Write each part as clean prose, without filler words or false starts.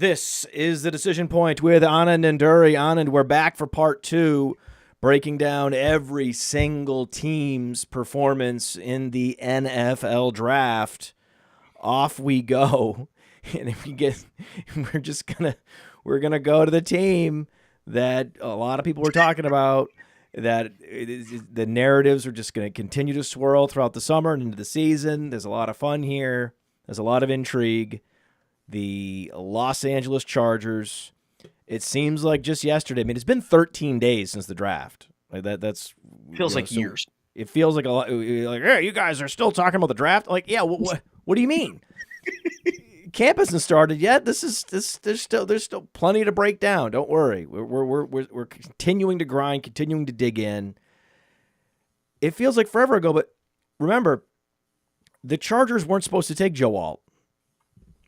This is the Decision Point with Anand Nanduri. Anand, we're back for part 2, breaking down every single team's performance in the NFL draft. Off we go. And if we get, we're gonna go to the team that a lot of people were talking about. That the narratives are just going to continue to swirl throughout the summer and into the season. There's a lot of fun here. There's a lot of intrigue. The Los Angeles Chargers. It seems like just yesterday. I mean, it's been 13 days since the draft. Like that's feels like years. It feels like a lot. Like, hey, you guys are still talking about the draft. Like, yeah, what do you mean? Camp hasn't started yet. There's still plenty to break down. Don't worry. We're continuing to grind, continuing to dig in. It feels like forever ago, but remember, the Chargers weren't supposed to take Joe Alt.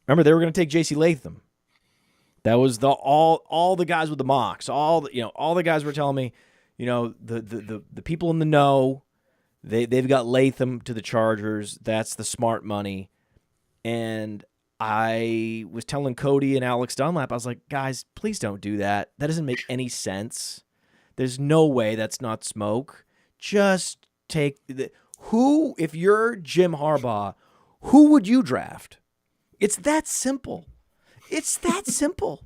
Remember, they were going to take J.C. Latham. That was all the guys with the mocks. All the guys were telling me, the people in the know, they've got Latham to the Chargers. That's the smart money. And I was telling Cody and Alex Dunlap, I was like, guys, please don't do that. That doesn't make any sense. There's no way that's not smoke. Just take if you're Jim Harbaugh, who would you draft? It's that simple. It's that simple.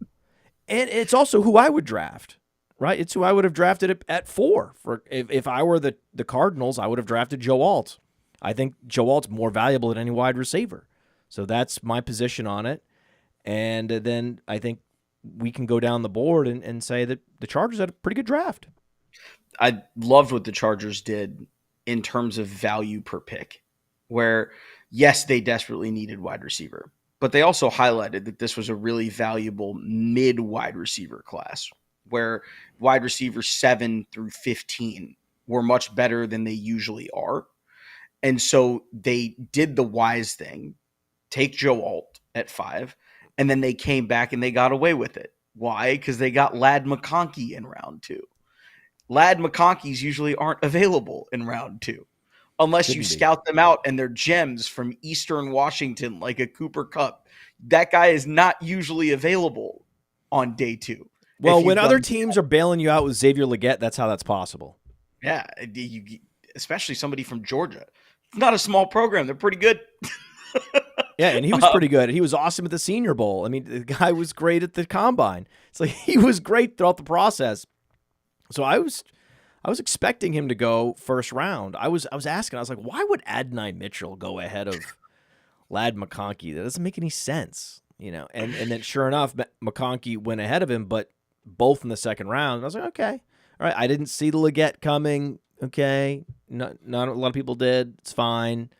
And it's also who I would draft, right? It's who I would have drafted at 4. If I were the Cardinals, I would have drafted Joe Alt. I think Joe Alt's more valuable than any wide receiver. So that's my position on it. And then I think we can go down the board and say that the Chargers had a pretty good draft. I loved what the Chargers did in terms of value per pick, where, yes, they desperately needed wide receiver, but they also highlighted that this was a really valuable mid-wide receiver class, where wide receivers 7 through 15 were much better than they usually are. And so they did the wise thing, take Joe Alt at 5, and then they came back and they got away with it. Why? Because they got Ladd McConkey in round 2. Ladd McConkeys usually aren't available in round 2 unless you scout them out and they're gems from Eastern Washington like a Cooper Kupp. That guy is not usually available on day 2. Well, when other teams are bailing you out with Xavier Legette, that's how that's possible. Yeah, especially somebody from Georgia. Not a small program. They're pretty good. Yeah, and he was pretty good. He was awesome at the Senior Bowl. I mean, the guy was great at the Combine. It's like he was great throughout the process. So I was expecting him to go first round. I was asking. I was like, why would Adonai Mitchell go ahead of Ladd McConkey? That doesn't make any sense, And then sure enough, McConkey went ahead of him, but both in the second round. And I was like, okay, all right. I didn't see the Legette coming. Okay, not a lot of people did. It's fine.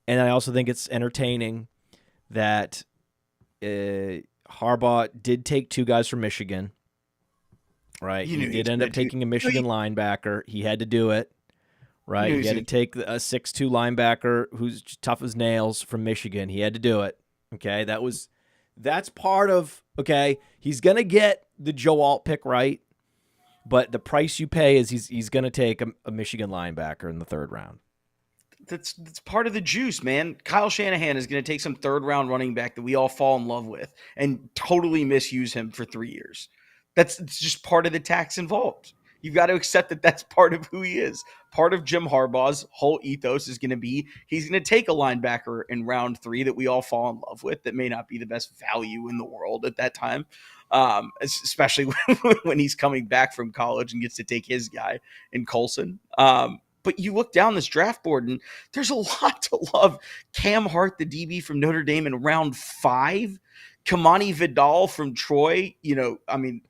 And I also think it's entertaining that Harbaugh did take 2 guys from Michigan. Right, he did end up taking a Michigan linebacker. He had to do it, right? He had to take a 6'2" linebacker who's tough as nails from Michigan. He had to do it. Okay, that's part of. Okay, he's gonna get the Joe Alt pick right, but the price you pay is he's gonna take a Michigan linebacker in the 3rd round. That's part of the juice, man. Kyle Shanahan is going to take some 3rd-round running back that we all fall in love with and totally misuse him for 3 years. It's just part of the tax involved. You've got to accept that that's part of who he is. Part of Jim Harbaugh's whole ethos is going to be he's going to take a linebacker in round 3 that we all fall in love with that may not be the best value in the world at that time, especially when he's coming back from college and gets to take his guy in Colson. But you look down this draft board, and there's a lot to love. Cam Hart, the DB from Notre Dame, in round 5. Kamani Vidal from Troy.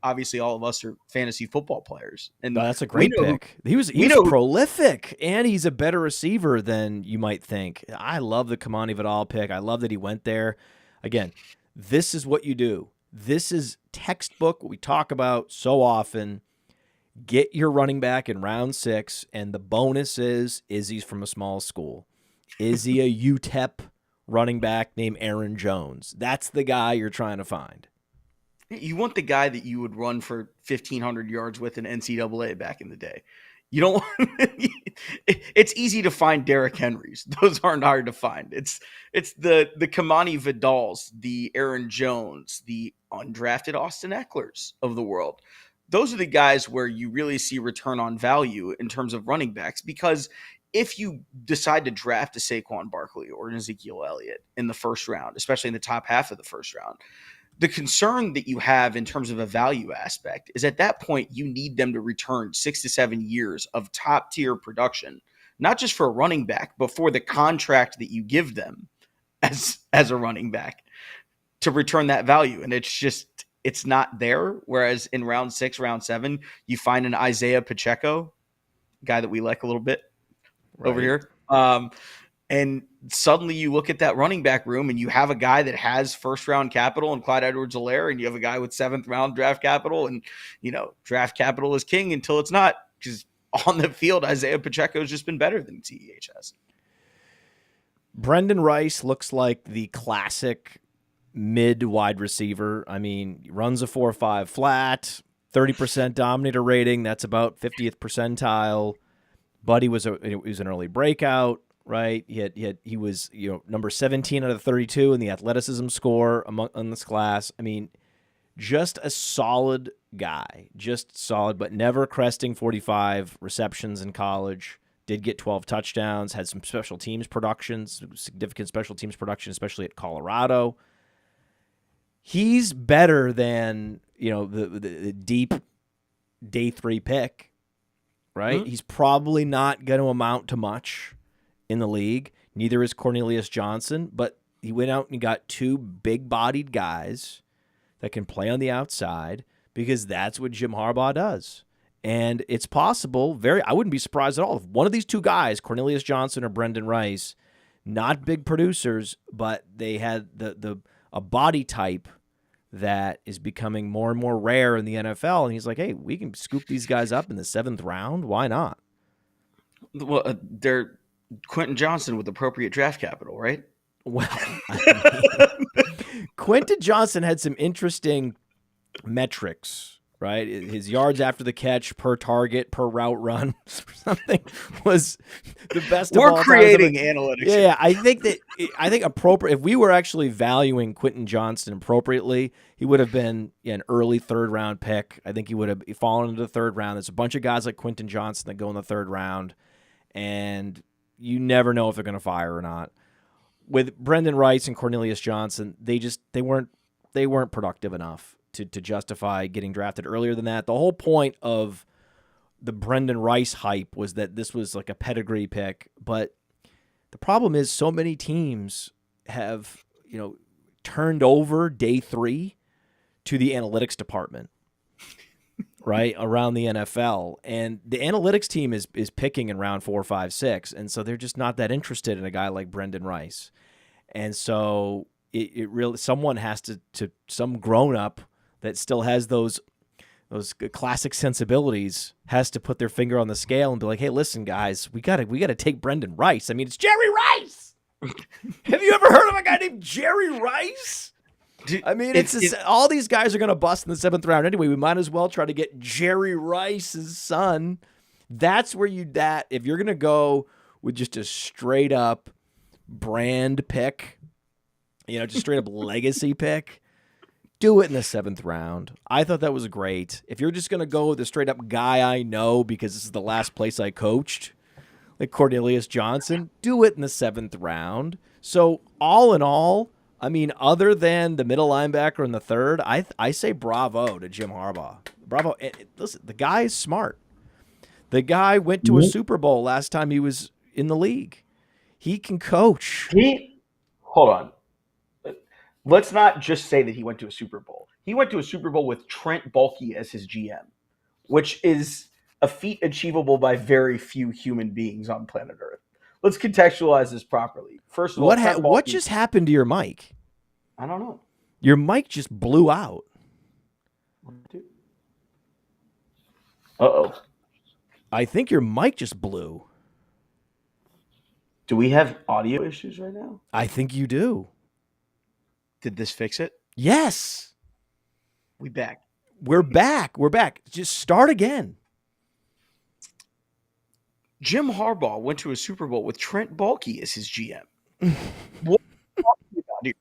Obviously all of us are fantasy football players. And that's a great pick. He was prolific, and he's a better receiver than you might think. I love the Kamani Vidal pick. I love that he went there. Again, this is what you do. This is textbook, what we talk about so often. Get your running back in round 6, and the bonus is he's from a small school. Is he a UTEP running back named Aaron Jones? That's the guy you're trying to find. You want the guy that you would run for 1,500 yards with in NCAA back in the day. You don't. It's easy to find Derrick Henrys. Those aren't hard to find. It's the Kamani Vidals, the Aaron Jones, the undrafted Austin Ecklers of the world. Those are the guys where you really see return on value in terms of running backs, because if you decide to draft a Saquon Barkley or an Ezekiel Elliott in the first round, especially in the top half of the first round, the concern that you have in terms of a value aspect is at that point, you need them to return 6 to 7 years of top tier production, not just for a running back, but for the contract that you give them as a running back to return that value. And it's not there. Whereas in round 6, round 7, you find an Isaiah Pacheco, guy that we like a little bit over here. And suddenly you look at that running back room and you have a guy that has first round capital and Clyde Edwards-Helaire, and you have a guy with 7th round draft capital, and, draft capital is king until it's not, because on the field, Isaiah Pacheco has just been better than CEH has. Brendan Rice looks like the classic mid wide receiver. I mean, runs a 4.5 flat, 30% dominator rating. That's about 50th percentile. Buddy was an early breakout, right? He was number 17 out of 32 in the athleticism score in this class. I mean, just a solid guy, just solid, but never cresting 45 receptions in college. Did get 12 touchdowns, had some special teams productions, significant special teams production, especially at Colorado. He's better than, the deep day 3 pick, right? Mm-hmm. He's probably not going to amount to much in the league. Neither is Cornelius Johnson, but he went out and he got 2 big-bodied guys that can play on the outside, because that's what Jim Harbaugh does. And it's possible, I wouldn't be surprised at all if one of these 2 guys, Cornelius Johnson or Brendan Rice, not big producers, but they had a body type that is becoming more and more rare in the NFL. And he's like, hey, we can scoop these guys up in the 7th round. Why not? Well, they're Quentin Johnson with appropriate draft capital, right? Well, Quentin Johnson had some interesting metrics, right? His yards after the catch per target, per route run, something was the best of all time. We're creating analytics. Yeah, I think appropriate. If we were actually valuing Quentin Johnson appropriately, he would have been an early 3rd round pick. I think he would have fallen into the 3rd round. There's a bunch of guys like Quentin Johnson that go in the 3rd round, and you never know if they're going to fire or not. With Brendan Rice and Cornelius Johnson, they weren't productive enough to justify getting drafted earlier than that. The whole point of the Brendan Rice hype was that this was like a pedigree pick, but the problem is so many teams have, turned over day 3 to the analytics department, right, around the NFL. And the analytics team is picking in round 4, 5, 6, and so they're just not that interested in a guy like Brendan Rice. And so it really, someone has to some grown-up that still has those classic sensibilities has to put their finger on the scale and be like, hey, listen, guys, we gotta take Brendan Rice. I mean, it's Jerry Rice. Have you ever heard of a guy named Jerry Rice? I mean, all these guys are going to bust in the 7th round anyway. We might as well try to get Jerry Rice's son. That's where if you're going to go with just a straight up brand pick, just straight up legacy pick, do it in the 7th round. I thought that was great. If you're just going to go with a straight up guy I know because this is the last place I coached, like Cornelius Johnson, do it in the 7th round. So all in all, I mean, other than the middle linebacker in the 3rd, I say bravo to Jim Harbaugh. Bravo. Listen, the guy is smart. The guy went to a Super Bowl last time he was in the league. He can coach. Hold on. Let's not just say that he went to a Super Bowl. He went to a Super Bowl with Trent Baalke as his GM, which is a feat achievable by very few human beings on planet Earth. Let's contextualize this properly. First of all, what just happened to your mic? I don't know. Your mic just blew out. Uh-oh. I think your mic just blew. Do we have audio issues right now? I think you do. Did this fix it? Yes. We're back. We're back. Just start again. Jim Harbaugh went to a Super Bowl with Trent Baalke as his GM. What are you talking about here?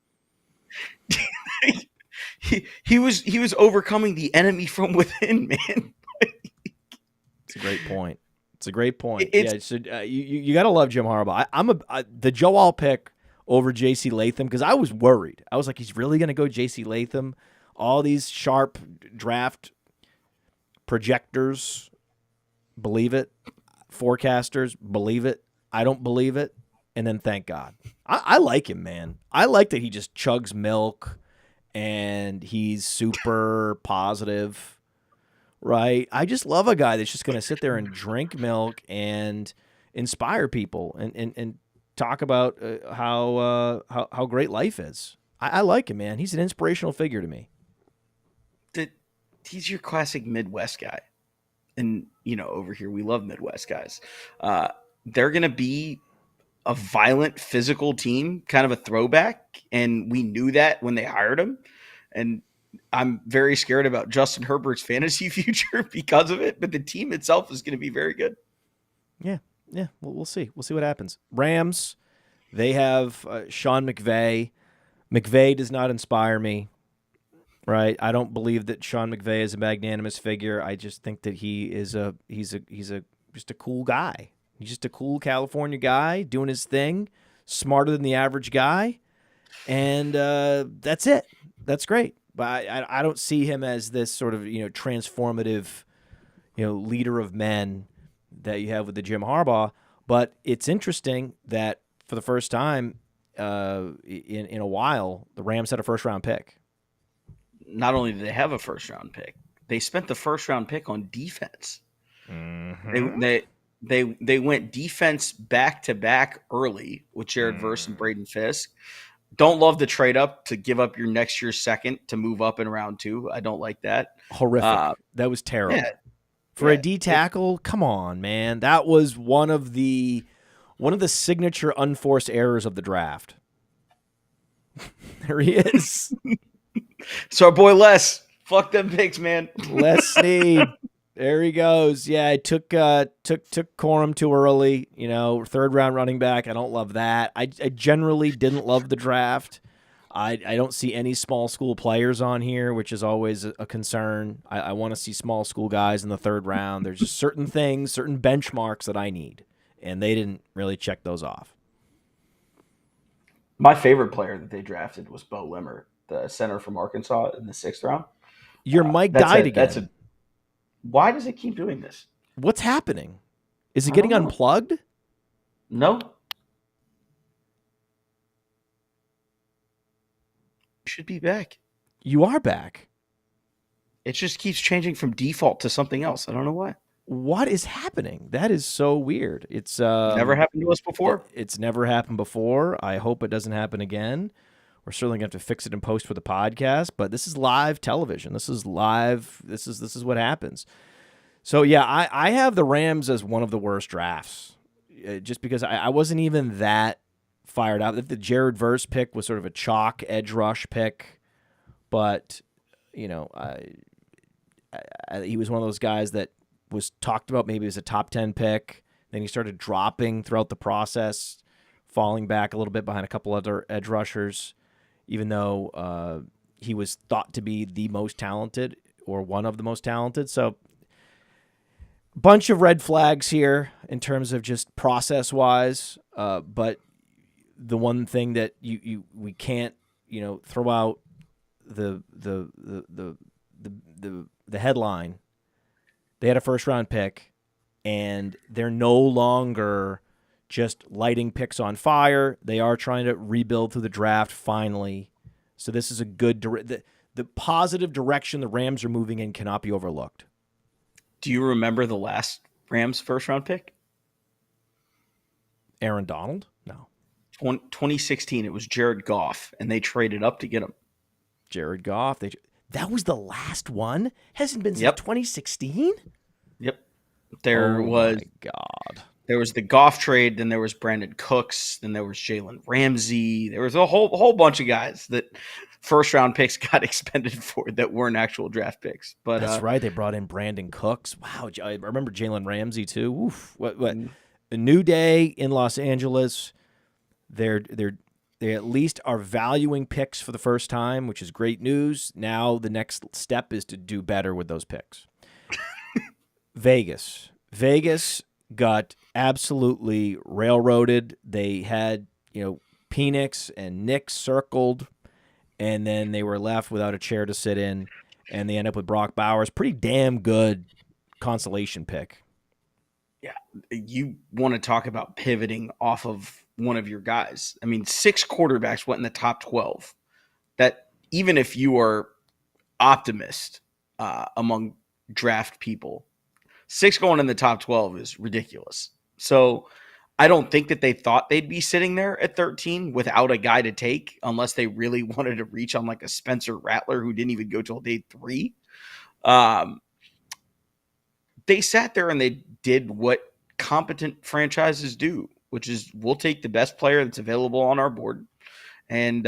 he was overcoming the enemy from within, man. It's a great point. It's a great point. It's You got to love Jim Harbaugh. The Joel pick over J.C. Latham, because I was worried. I was like, he's really going to go J.C. Latham? All these sharp draft projectors believe it. Forecasters believe it. I don't believe it. And then thank God. I like him, man. I like that he just chugs milk and he's super positive. Right. I just love a guy that's just going to sit there and drink milk and inspire people and talk about how great life is. I like him, man. He's an inspirational figure to me. He's your classic Midwest guy. And, over here, we love Midwest guys. They're going to be a violent, physical team, kind of a throwback. And we knew that when they hired him. And I'm very scared about Justin Herbert's fantasy future because of it, but the team itself is going to be very good. Yeah. We'll see. We'll see what happens. Rams, they have Sean McVay. McVay does not inspire me, right? I don't believe that Sean McVay is a magnanimous figure. I just think that he's just a cool guy. He's just a cool California guy doing his thing, smarter than the average guy, and that's it. That's great. But I don't see him as this sort of, transformative, leader of men that you have with the Jim Harbaugh. But it's interesting that for the first time in a while, the Rams had a first-round pick. Not only did they have a first-round pick, they spent the first-round pick on defense. Mm-hmm. They went defense back-to-back early with Jared Verse and Braden Fisk. Don't love the trade up to give up your next year's second to move up in round 2. I don't like that. Horrific. That was terrible. For a D tackle, come on, man. That was one of the signature unforced errors of the draft. There he is. So our boy Les, fuck them picks, man. Les Snead. There he goes. Yeah, I took Corum too early. Third round running back. I don't love that. I generally didn't love the draft. I don't see any small school players on here, which is always a concern. I want to see small school guys in the third round. There's just certain things, certain benchmarks that I need, and they didn't really check those off. My favorite player that they drafted was Bo Limmer, the center from Arkansas in the 6th round. Your mic died again. Why does it keep doing this? What's happening? Is it getting unplugged? No. You should be back. You are back. It just keeps changing from default to something else. I don't know why. What is happening? That is so weird. It's never happened to us before. It's never happened before. I hope it doesn't happen again. We're certainly going to have to fix it in post for the podcast, but this is live television. This is live. This is what happens. So, yeah, I have the Rams as one of the worst drafts just because I wasn't even that fired up. The Jared Verse pick was sort of a chalk edge rush pick, but, he was one of those guys that was talked about maybe as a top 10 pick. Then he started dropping throughout the process, falling back a little bit behind a couple other edge rushers, even though he was thought to be the most talented or one of the most talented. So bunch of red flags here in terms of just process-wise. But the one thing that we can't, throw out the headline. They had a first-round pick, and they're no longer just lighting picks on fire. They are trying to rebuild through the draft finally. So this is a good the positive direction the Rams are moving in cannot be overlooked. Do you remember the last Rams first-round pick? Aaron Donald? No. 2016, it was Jared Goff, and they traded up to get him. Jared Goff. That was the last one? Hasn't been since 2016? Yep. There was the Goff trade, then there was Brandon Cooks, then there was Jalen Ramsey. There was a whole bunch of guys that first-round picks got expended for that weren't actual draft picks. But that's right. They brought in Brandon Cooks. Wow. I remember Jalen Ramsey, too. Oof. What? a new day in Los Angeles. They at least are valuing picks for the first time, which is great news. Now the next step is to do better with those picks. Vegas got absolutely railroaded. They had, Penix and Nick circled, and then they were left without a chair to sit in, and they end up with Brock Bowers. Pretty damn good consolation pick. Yeah, you want to talk about pivoting off of one of your guys. I mean, 6 quarterbacks went in the top 12. That even if you are optimist among draft people, 6 going in the top 12 is ridiculous. So I don't think that they thought they'd be sitting there at 13 without a guy to take, unless they really wanted to reach on like a Spencer Rattler who didn't even go till day 3. They sat there and they did what competent franchises do, which is we'll take the best player that's available on our board. And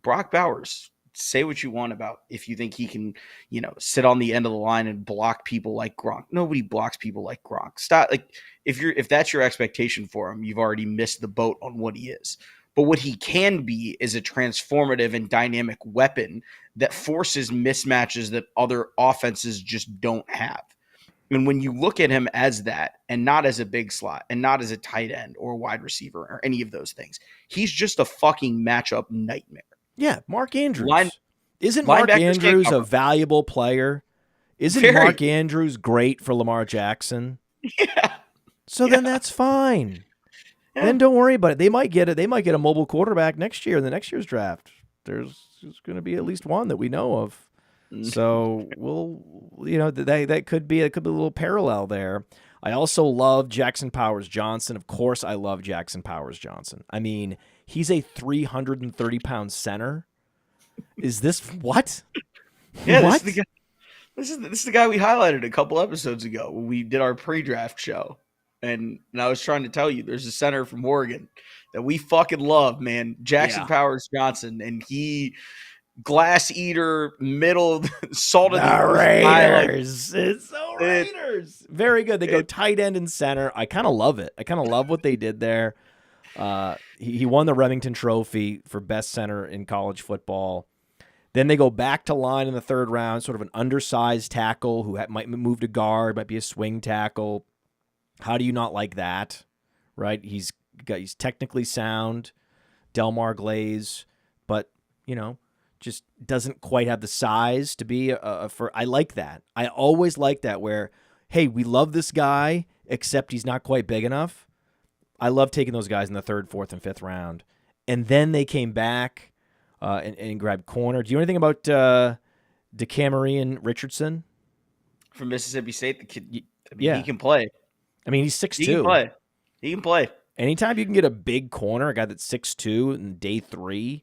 Brock Bowers, say what you want about if you think he can, sit on the end of the line and block people like Gronk. Nobody blocks people like Gronk. Stop. Like if that's your expectation for him, you've already missed the boat on what he is. But what he can be is a transformative and dynamic weapon that forces mismatches that other offenses just don't have. And when you look at him as that, and not as a big slot, and not as a tight end or a wide receiver or any of those things, he's just a fucking matchup nightmare. Yeah, Mark Andrews. Isn't Mark Andrews a valuable player? Isn't Mark Andrews great for Lamar Jackson? Yeah. So then that's fine. Yeah. Then don't worry about it. They might get a mobile quarterback next year in the next year's draft. There's going to be at least one that we know of. So that could be a little parallel there. I also love Jackson Powers-Johnson. Of course, I love Jackson Powers-Johnson. I mean, he's a 330-pound center. Is this what? Yeah, what? This is the guy we highlighted a couple episodes ago when we did our pre-draft show. And I was trying to tell you, there's a center from Oregon that we fucking love, man. Jackson Powers-Johnson. And he glass eater, middle, salted the Raiders. It's so Raiders. Very good. They go tight end and center. I kind of love it. I kind of love what they did there. He won the Remington Trophy for best center in college football. Then they go back to line in the 3rd round, sort of an undersized tackle who might move to guard, might be a swing tackle. How do you not like that, right? He's technically sound, Delmar Glaze, but, just doesn't quite have the size to be I like that. I always like that where, hey, we love this guy, except he's not quite big enough. I love taking those guys in the 3rd, 4th, and 5th round. And then they came back and grabbed corner. Do you know anything about DeCamerion Richardson? From Mississippi State, the kid, he can play. I mean, he's 6'2". He can play. Anytime you can get a big corner, a guy that's 6'2" in day 3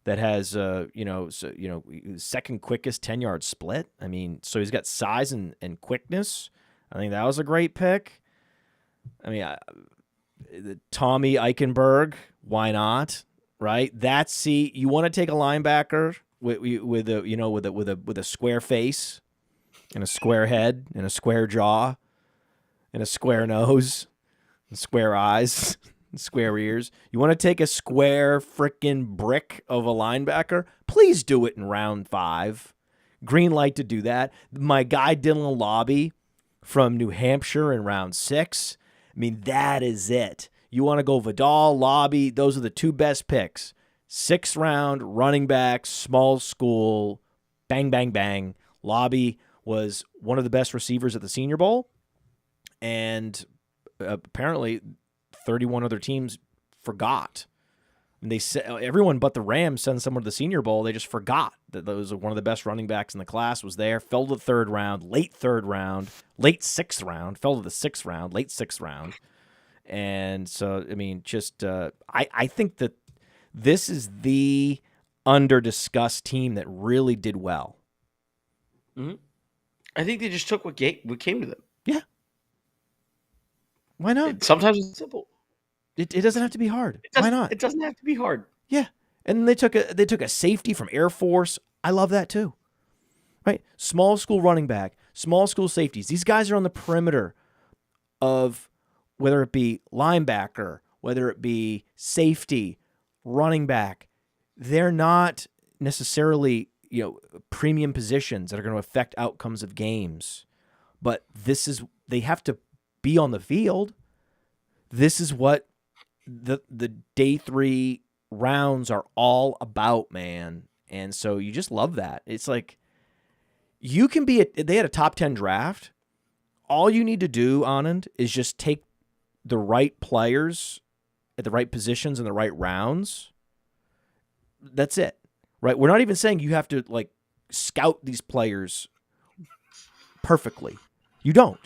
that has, second quickest 10-yard split. I mean, so he's got size and quickness. I think that was a great pick. I mean, Tommy Eichenberg, why not? Right? You want to take a linebacker with a square face and a square head and a square jaw and a square nose and square eyes and square ears. You want to take a square frickin' brick of a linebacker? Please do it in round 5. Green light to do that. My guy Dylan Lobby from New Hampshire in round 6. I mean, that is it. You want to go Vidal, Lobby, those are the 2 best picks. 6th round, running back, small school, bang, bang, bang. Lobby was one of the best receivers at the Senior Bowl, and apparently 31 other teams forgot. And they said everyone but the Rams sent someone to the Senior Bowl. They just forgot that those one of the best running backs in the class was there. Fell to the 3rd round, late 3rd round, late 6th round, fell to the 6th round, late 6th round. And so, I mean, just I think that this is the under-discussed team that really did well. Mm-hmm. I think they just took what came to them. Yeah. Why not? Sometimes it's simple. It doesn't have to be hard. Why not? It doesn't have to be hard. Yeah. And they took a safety from Air Force. I love that too. Right? Small school running back, small school safeties. These guys are on the perimeter of whether it be linebacker, whether it be safety, running back, they're not necessarily, premium positions that are going to affect outcomes of games. But they have to be on the field. This is what the day 3 rounds are all about, man. And so you just love that. It's like you can they had a top 10 draft. All you need to do, Anand, is just take the right players at the right positions in the right rounds. That's it, right? We're not even saying you have to like scout these players perfectly. You don't,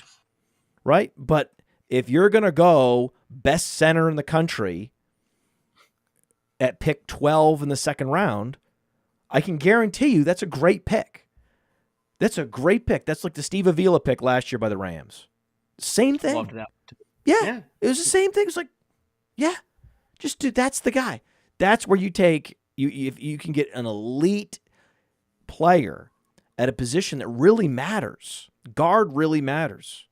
right? But if you're going to go best center in the country at pick 12 in the second round, I can guarantee you that's a great pick. That's a great pick. That's like the Steve Avila pick last year by the Rams. Same thing. Loved that. Yeah, it was the same thing. It's like, yeah, just dude, that's the guy. That's where you take if you can get an elite player at a position that really matters. Guard really matters,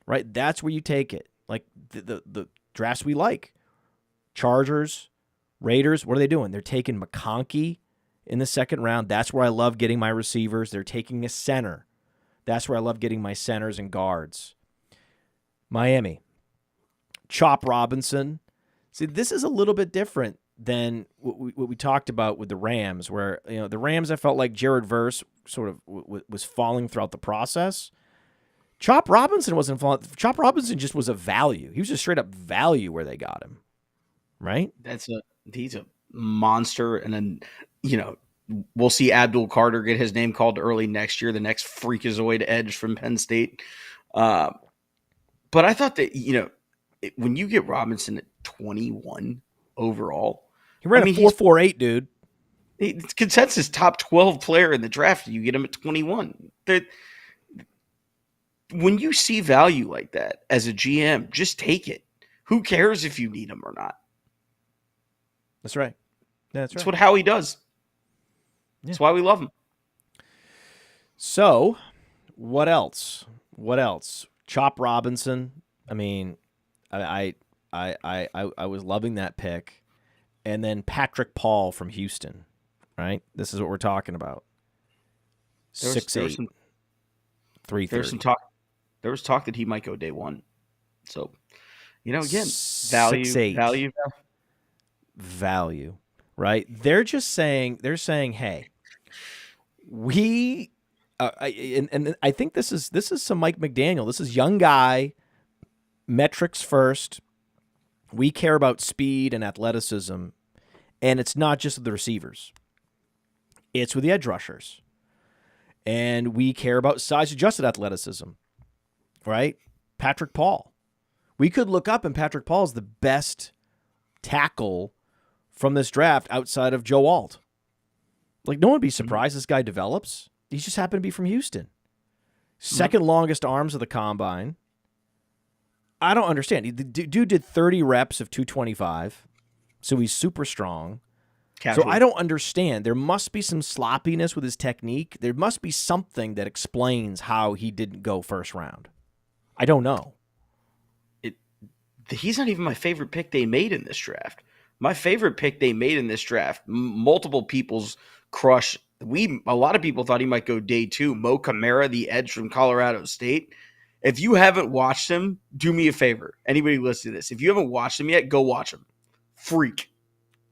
right? That's where you take it. Like the drafts we like, Chargers, Raiders. What are they doing? They're taking McConkey in the second round. That's where I love getting my receivers. They're taking a center. That's where I love getting my centers and guards. Miami, Chop Robinson. See, this is a little bit different than what we talked about with the Rams, where the Rams, I felt like Jared Verse sort of was falling throughout the process. Chop Robinson wasn't falling. Chop Robinson just was a value. He was just straight up value where they got him, right? He's a monster, and then we'll see Abdul Carter get his name called early next year, the next freakazoid edge from Penn State. But I thought that, when you get Robinson at 21 overall, he ran a 4.48, dude. It's consensus top 12 player in the draft. You get him at 21. When you see value like that as a GM, just take it. Who cares if you need him or not? That's right. That's what Howie does. Yeah. That's why we love him. So, what else? Chop Robinson. I mean, I was loving that pick, and then Patrick Paul from Houston. Right, this is what we're talking about. 6'8", 330. There was talk that he might go day 1. So, again, value. Right? They're saying, hey, we. And I think this is some Mike McDaniel. This is young guy, metrics first. We care about speed and athleticism, and it's not just with the receivers. It's with the edge rushers. And we care about size-adjusted athleticism, right? Patrick Paul. We could look up, and Patrick Paul is the best tackle from this draft outside of Joe Alt. Like, no one would be surprised this guy develops. He just happened to be from Houston. Second longest arms of the combine. I don't understand. The dude did 30 reps of 225, so he's super strong. Casual. So I don't understand. There must be some sloppiness with his technique. There must be something that explains how he didn't go first round. I don't know. He's not even my favorite pick they made in this draft. My favorite pick they made in this draft, multiple people's crush. A lot of people thought he might go day 2. Mo Camara, the edge from Colorado State. If you haven't watched him, do me a favor. Anybody listening to this, if you haven't watched him yet, go watch him. Freak.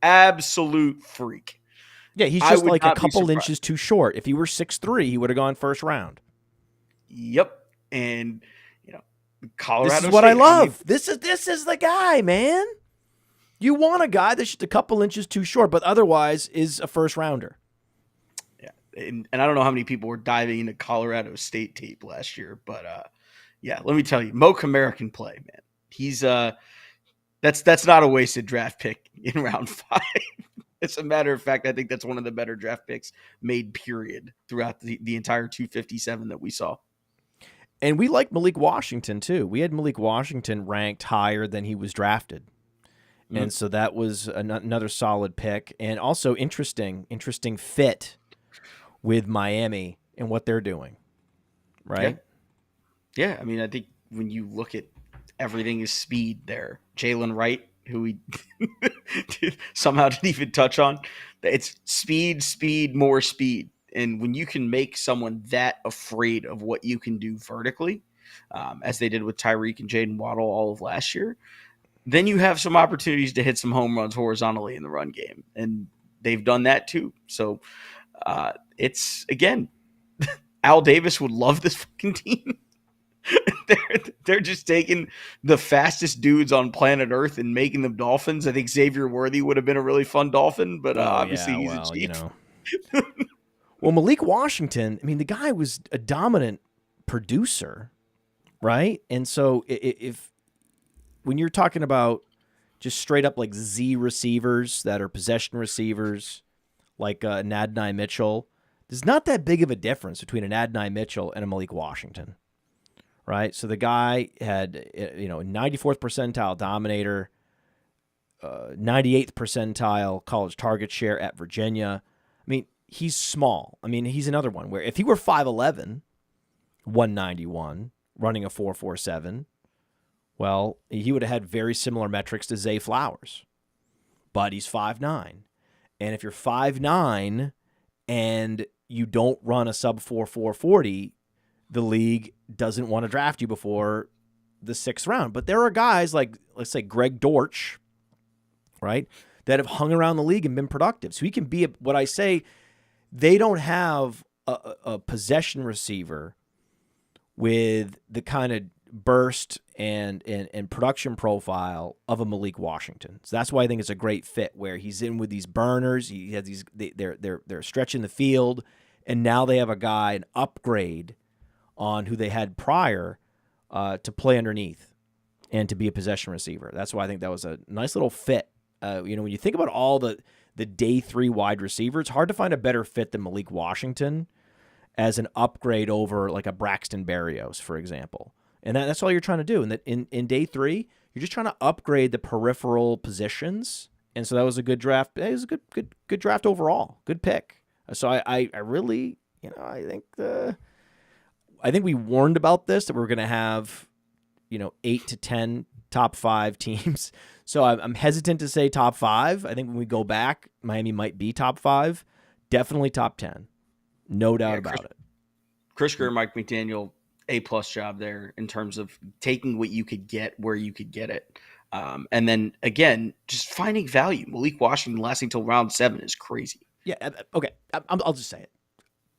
Absolute freak. Yeah, he's just like a couple inches too short. If he were 6'3", he would have gone first round. Yep. And, Colorado This is what I love. This is the guy, man. You want a guy that's just a couple inches too short, but otherwise is a first rounder. Yeah. And I don't know how many people were diving into Colorado State tape last year, but let me tell you, Mo Camara can play, man. He's that's not a wasted draft pick in round 5. As a matter of fact, I think that's one of the better draft picks made, period, throughout the entire 257 that we saw. And we like Malik Washington, too. We had Malik Washington ranked higher than he was drafted. Mm-hmm. And so that was another solid pick. And also interesting fit with Miami and what they're doing. Right? Yeah. I mean, I think when you look at everything is speed there. Jalen Wright, who we somehow didn't even touch on, it's speed, more speed. And when you can make someone that afraid of what you can do vertically, as they did with Tyreek and Jayden Waddle all of last year, then you have some opportunities to hit some home runs horizontally in the run game. And they've done that too. So it's, again, Al Davis would love this fucking team. they're just taking the fastest dudes on planet Earth and making them Dolphins. I think Xavier Worthy would have been a really fun Dolphin, but obviously he's a Chief. Well, Malik Washington, I mean, the guy was a dominant producer, right? And so when you're talking about just straight up like Z receivers that are possession receivers, like an Adonai Mitchell, there's not that big of a difference between an Adonai Mitchell and a Malik Washington, right? So the guy had, 94th percentile dominator, 98th percentile college target share at Virginia. I mean, he's small. I mean, he's another one where if he were 5'11", 191, running a 4.47, well, he would have had very similar metrics to Zay Flowers. But he's 5'9". And if you're 5'9", and you don't run a sub 4.40, the league doesn't want to draft you before the 6th round. But there are guys like, let's say, Greg Dortch, right, that have hung around the league and been productive. So he can be what I say, they don't have a possession receiver with the kind of burst and production profile of a Malik Washington. So that's why I think it's a great fit, where he's in with these burners. He has these, they're stretching the field, and now they have a guy, an upgrade on who they had prior to play underneath and to be a possession receiver. That's why I think that was a nice little fit. When you think about all the day 3 wide receiver, it's hard to find a better fit than Malik Washington as an upgrade over like a Braxton Berrios, for example. And that's all you're trying to do. And that in day 3, you're just trying to upgrade the peripheral positions. And so that was a good draft. It was a good draft overall. Good pick. So I really, I think we warned about this, that we're going to have, 8 to 10 top 5 teams. So I'm hesitant to say top 5. I think when we go back, Miami might be top 5. Definitely top 10. No doubt about it. Chris Greer, Mike McDaniel, A+ job there in terms of taking what you could get where you could get it. And then, again, just finding value. Malik Washington lasting till round 7 is crazy. Yeah, okay. I'll just say it.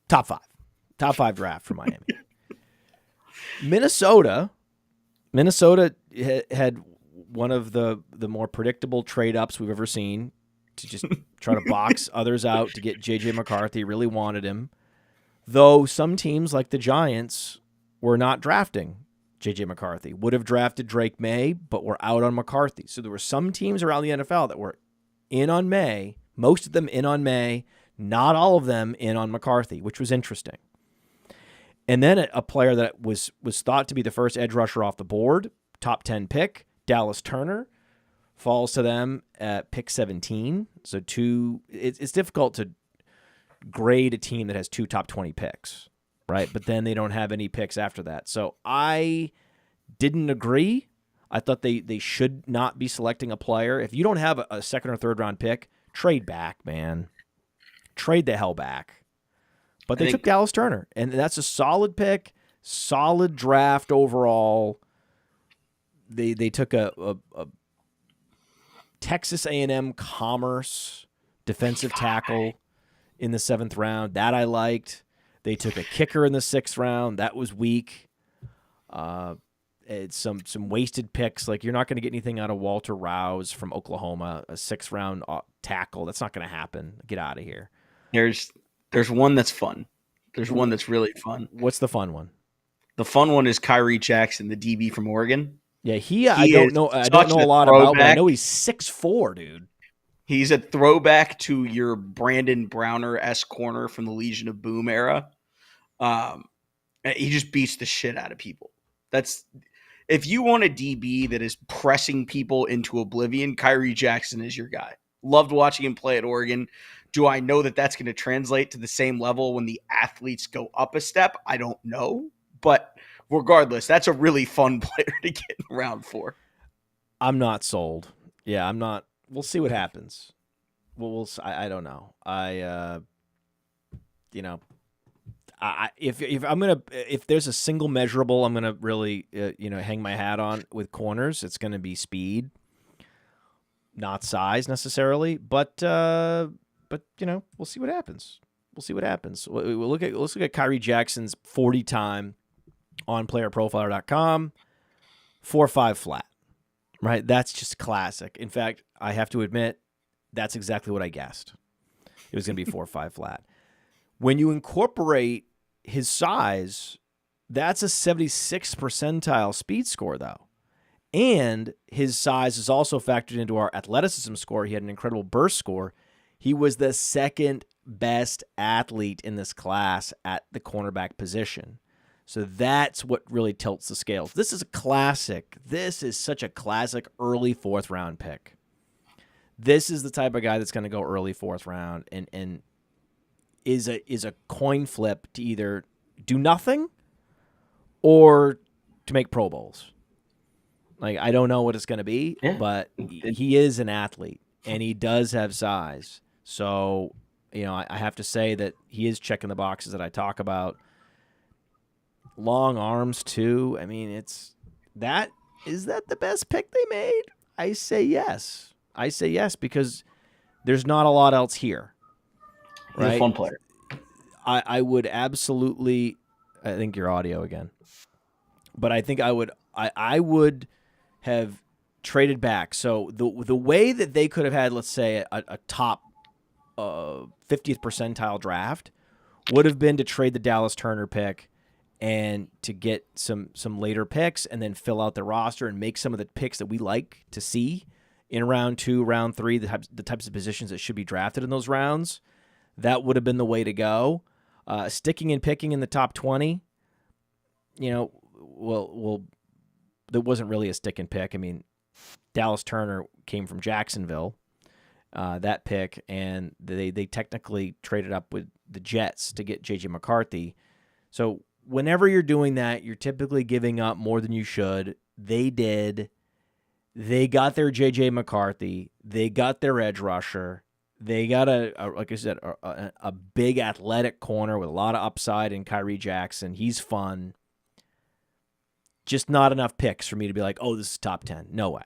Top 5. Top 5 draft for Miami. Minnesota had one of the more predictable trade-ups we've ever seen to just try to box others out to get J.J. McCarthy. Really wanted him. Though some teams like the Giants were not drafting J.J. McCarthy. Would have drafted Drake Maye, but were out on McCarthy. So there were some teams around the NFL that were in on Maye, most of them in on Maye, not all of them in on McCarthy, which was interesting. And then a player that was thought to be the first edge rusher off the board, top 10 pick, Dallas Turner, falls to them at pick 17. So it's difficult to grade a team that has 2 top 20 picks, right? But then they don't have any picks after that. So I didn't agree. I thought they should not be selecting a player. If you don't have a 2nd or 3rd round pick, trade back, man. Trade the hell back. But they took Dallas Turner, and that's a solid pick, solid draft overall. They took a Texas A&M Commerce defensive tackle in the 7th round. That I liked. They took a kicker in the 6th round. That was weak. It's some wasted picks. Like, you're not going to get anything out of Walter Rouse from Oklahoma, a 6th round tackle. That's not going to happen. Get out of here. There's one that's fun. There's one that's really fun. What's the fun one? The fun one is Kyrie Jackson, the DB from Oregon. Yeah, I don't know a lot about, but I know he's 6'4", dude. He's a throwback to your Brandon Browner-esque corner from the Legion of Boom era. He just beats the shit out of people. If you want a DB that is pressing people into oblivion, Kyrie Jackson is your guy. Loved watching him play at Oregon. Do I know that that's going to translate to the same level when the athletes go up a step? I don't know. But regardless, that's a really fun player to get in round 4. I'm not sold. Yeah, I'm not. We'll see what happens. I don't know. If there's a single measurable I'm gonna really hang my hat on with corners, it's gonna be speed, not size necessarily. But we'll see what happens. We'll see what happens. Let's look at Kyrie Jackson's 40 time on playerprofiler.com, 4.5 flat. Right, that's just classic. In fact, I have to admit, that's exactly what I guessed. It was going to be 4.5 flat. When you incorporate his size, that's a 76th percentile speed score, though. And his size is also factored into our athleticism score. He had an incredible burst score. He was the second best athlete in this class at the cornerback position. So that's what really tilts the scales. This is a classic. This is such a classic early 4th round pick. This is the type of guy that's going to go early 4th round and is a coin flip to either do nothing or to make Pro Bowls. Like, I don't know what it's going to be, but he is an athlete and he does have size. So, I have to say that he is checking the boxes that I talk about. Long arms too. I mean, is that the best pick they made? I say yes. Because there's not a lot else here. Right? He's a fun player. I would absolutely. I think your audio again. But I think I would have traded back. So the way that they could have had, let's say, a top 50th percentile draft would have been to trade the Dallas Turner pick and to get some later picks and then fill out the roster and make some of the picks that we like to see in round 2, round 3, the types of positions that should be drafted in those rounds. That would have been the way to go. Sticking and picking in the top 20, there wasn't really a stick and pick. I mean, Dallas Turner came from Jacksonville, that pick, and they technically traded up with the Jets to get J.J. McCarthy. So whenever you're doing that, you're typically giving up more than you should. They did. They got their J.J. McCarthy. They got their edge rusher. They got like I said, a big athletic corner with a lot of upside in Kyrie Jackson. He's fun. Just not enough picks for me to be like, oh, this is top 10. No way.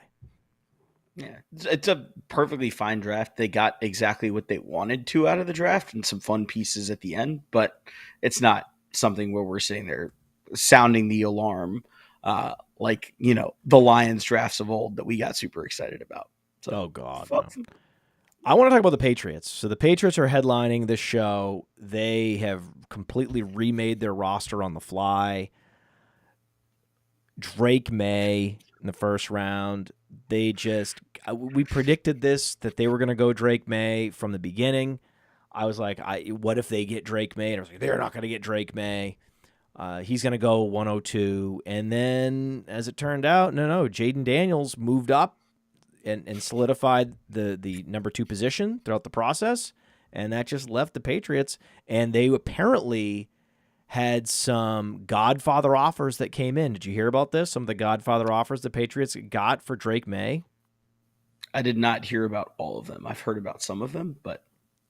Yeah, it's a perfectly fine draft. They got exactly what they wanted to out of the draft and some fun pieces at the end, but it's not something where we're sitting there sounding the alarm like, the Lions drafts of old that we got super excited about. So, oh, God. No. I want to talk about the Patriots. So the Patriots are headlining this show. They have completely remade their roster on the fly. Drake Maye in the first round. We predicted this, that they were going to go Drake Maye from the beginning. I was like, what if they get Drake Maye? And I was like, they're not going to get Drake Maye. He's going to go 102. And then, as it turned out, no, Jayden Daniels moved up and solidified the number 2 position throughout the process. And that just left the Patriots. And they apparently had some Godfather offers that came in. Did you hear about this? Some of the Godfather offers the Patriots got for Drake Maye? I did not hear about all of them. I've heard about some of them, but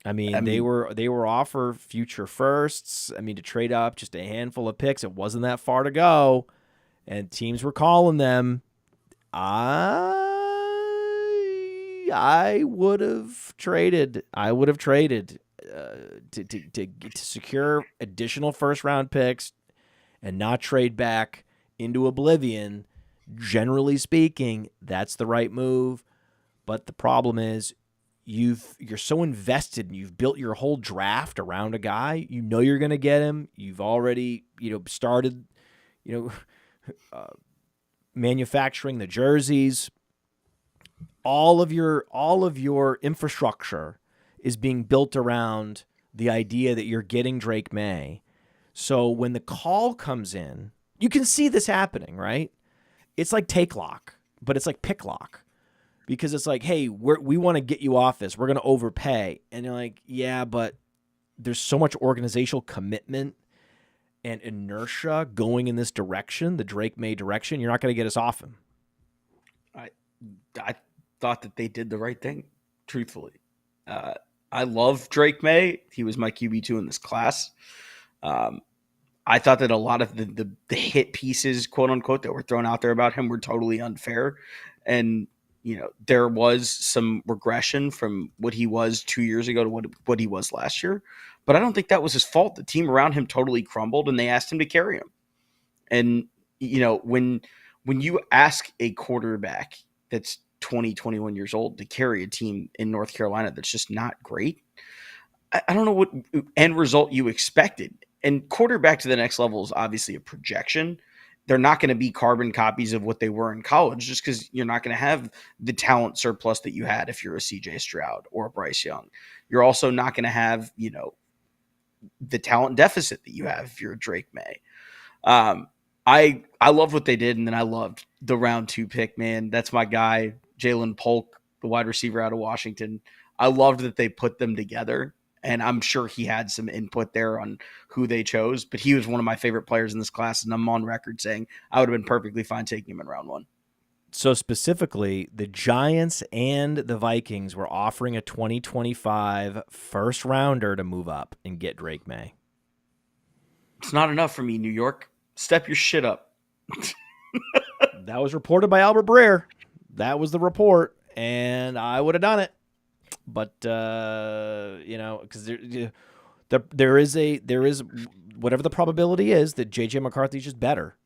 I mean, they were offer future firsts. I mean, to trade up just a handful of picks. It wasn't that far to go, and teams were calling them. I would have traded. To secure additional first-round picks and not trade back into oblivion. Generally speaking, that's the right move. But the problem is you're so invested and you've built your whole draft around a guy. You know you're going to get him. You've already started manufacturing the jerseys. All of your infrastructure is being built around the idea that you're getting Drake Maye. So when the call comes in, you can see this happening, right? It's like take lock, but it's like pick lock. Because it's like, hey, we want to get you off this. We're going to overpay. And you're like, yeah, but there's so much organizational commitment and inertia going in this direction, the Drake Maye direction, you're not going to get us off him. I thought that they did the right thing, truthfully. I love Drake Maye. He was my QB2 in this class. I thought that a lot of the hit pieces, quote unquote, that were thrown out there about him were totally unfair. And, there was some regression from what he was 2 years ago to what he was last year. But I don't think that was his fault. The team around him totally crumbled, and they asked him to carry him. And, when you ask a quarterback that's 20, 21 years old to carry a team in North Carolina that's just not great, I don't know what end result you expected. And quarterback to the next level is obviously a projection. They're not going to be carbon copies of what they were in college just because you're not going to have the talent surplus that you had if you're a CJ Stroud or a Bryce Young. You're also not going to have, the talent deficit that you have if you're a Drake Maye. I love what they did, and then I loved the round 2 pick, man. That's my guy, Jalen Polk, the wide receiver out of Washington. I loved that they put them together, and I'm sure he had some input there on who they chose, but he was one of my favorite players in this class, and I'm on record saying I would have been perfectly fine taking him in round 1. So specifically, the Giants and the Vikings were offering a 2025 first rounder to move up and get Drake Maye. It's not enough for me, New York. Step your shit up. That was reported by Albert Breer. That was the report, and I would have done it. But because there is whatever the probability is that JJ McCarthy is just better,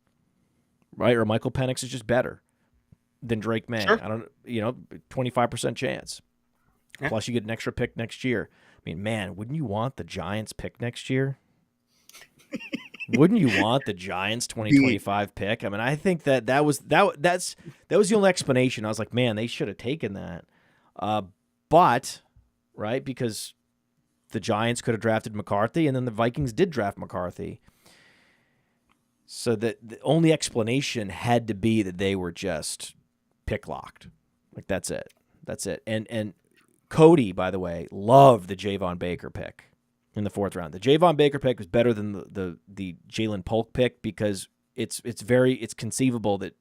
right? Or Michael Penix is just better than Drake Maye. Sure. I don't, 25% chance. Yeah. Plus you get an extra pick next year. I mean, man, wouldn't you want the Giants pick next year? Wouldn't you want the Giants 2025 pick? I mean, I think that was the only explanation. I was like, man, they should have taken that. But, right, because the Giants could have drafted McCarthy, and then the Vikings did draft McCarthy. So the only explanation had to be that they were just pick locked. Like, that's it. That's it. And Cody, by the way, loved the Javon Baker pick in the 4th round. The Javon Baker pick was better than the Jalen Polk pick because it's conceivable that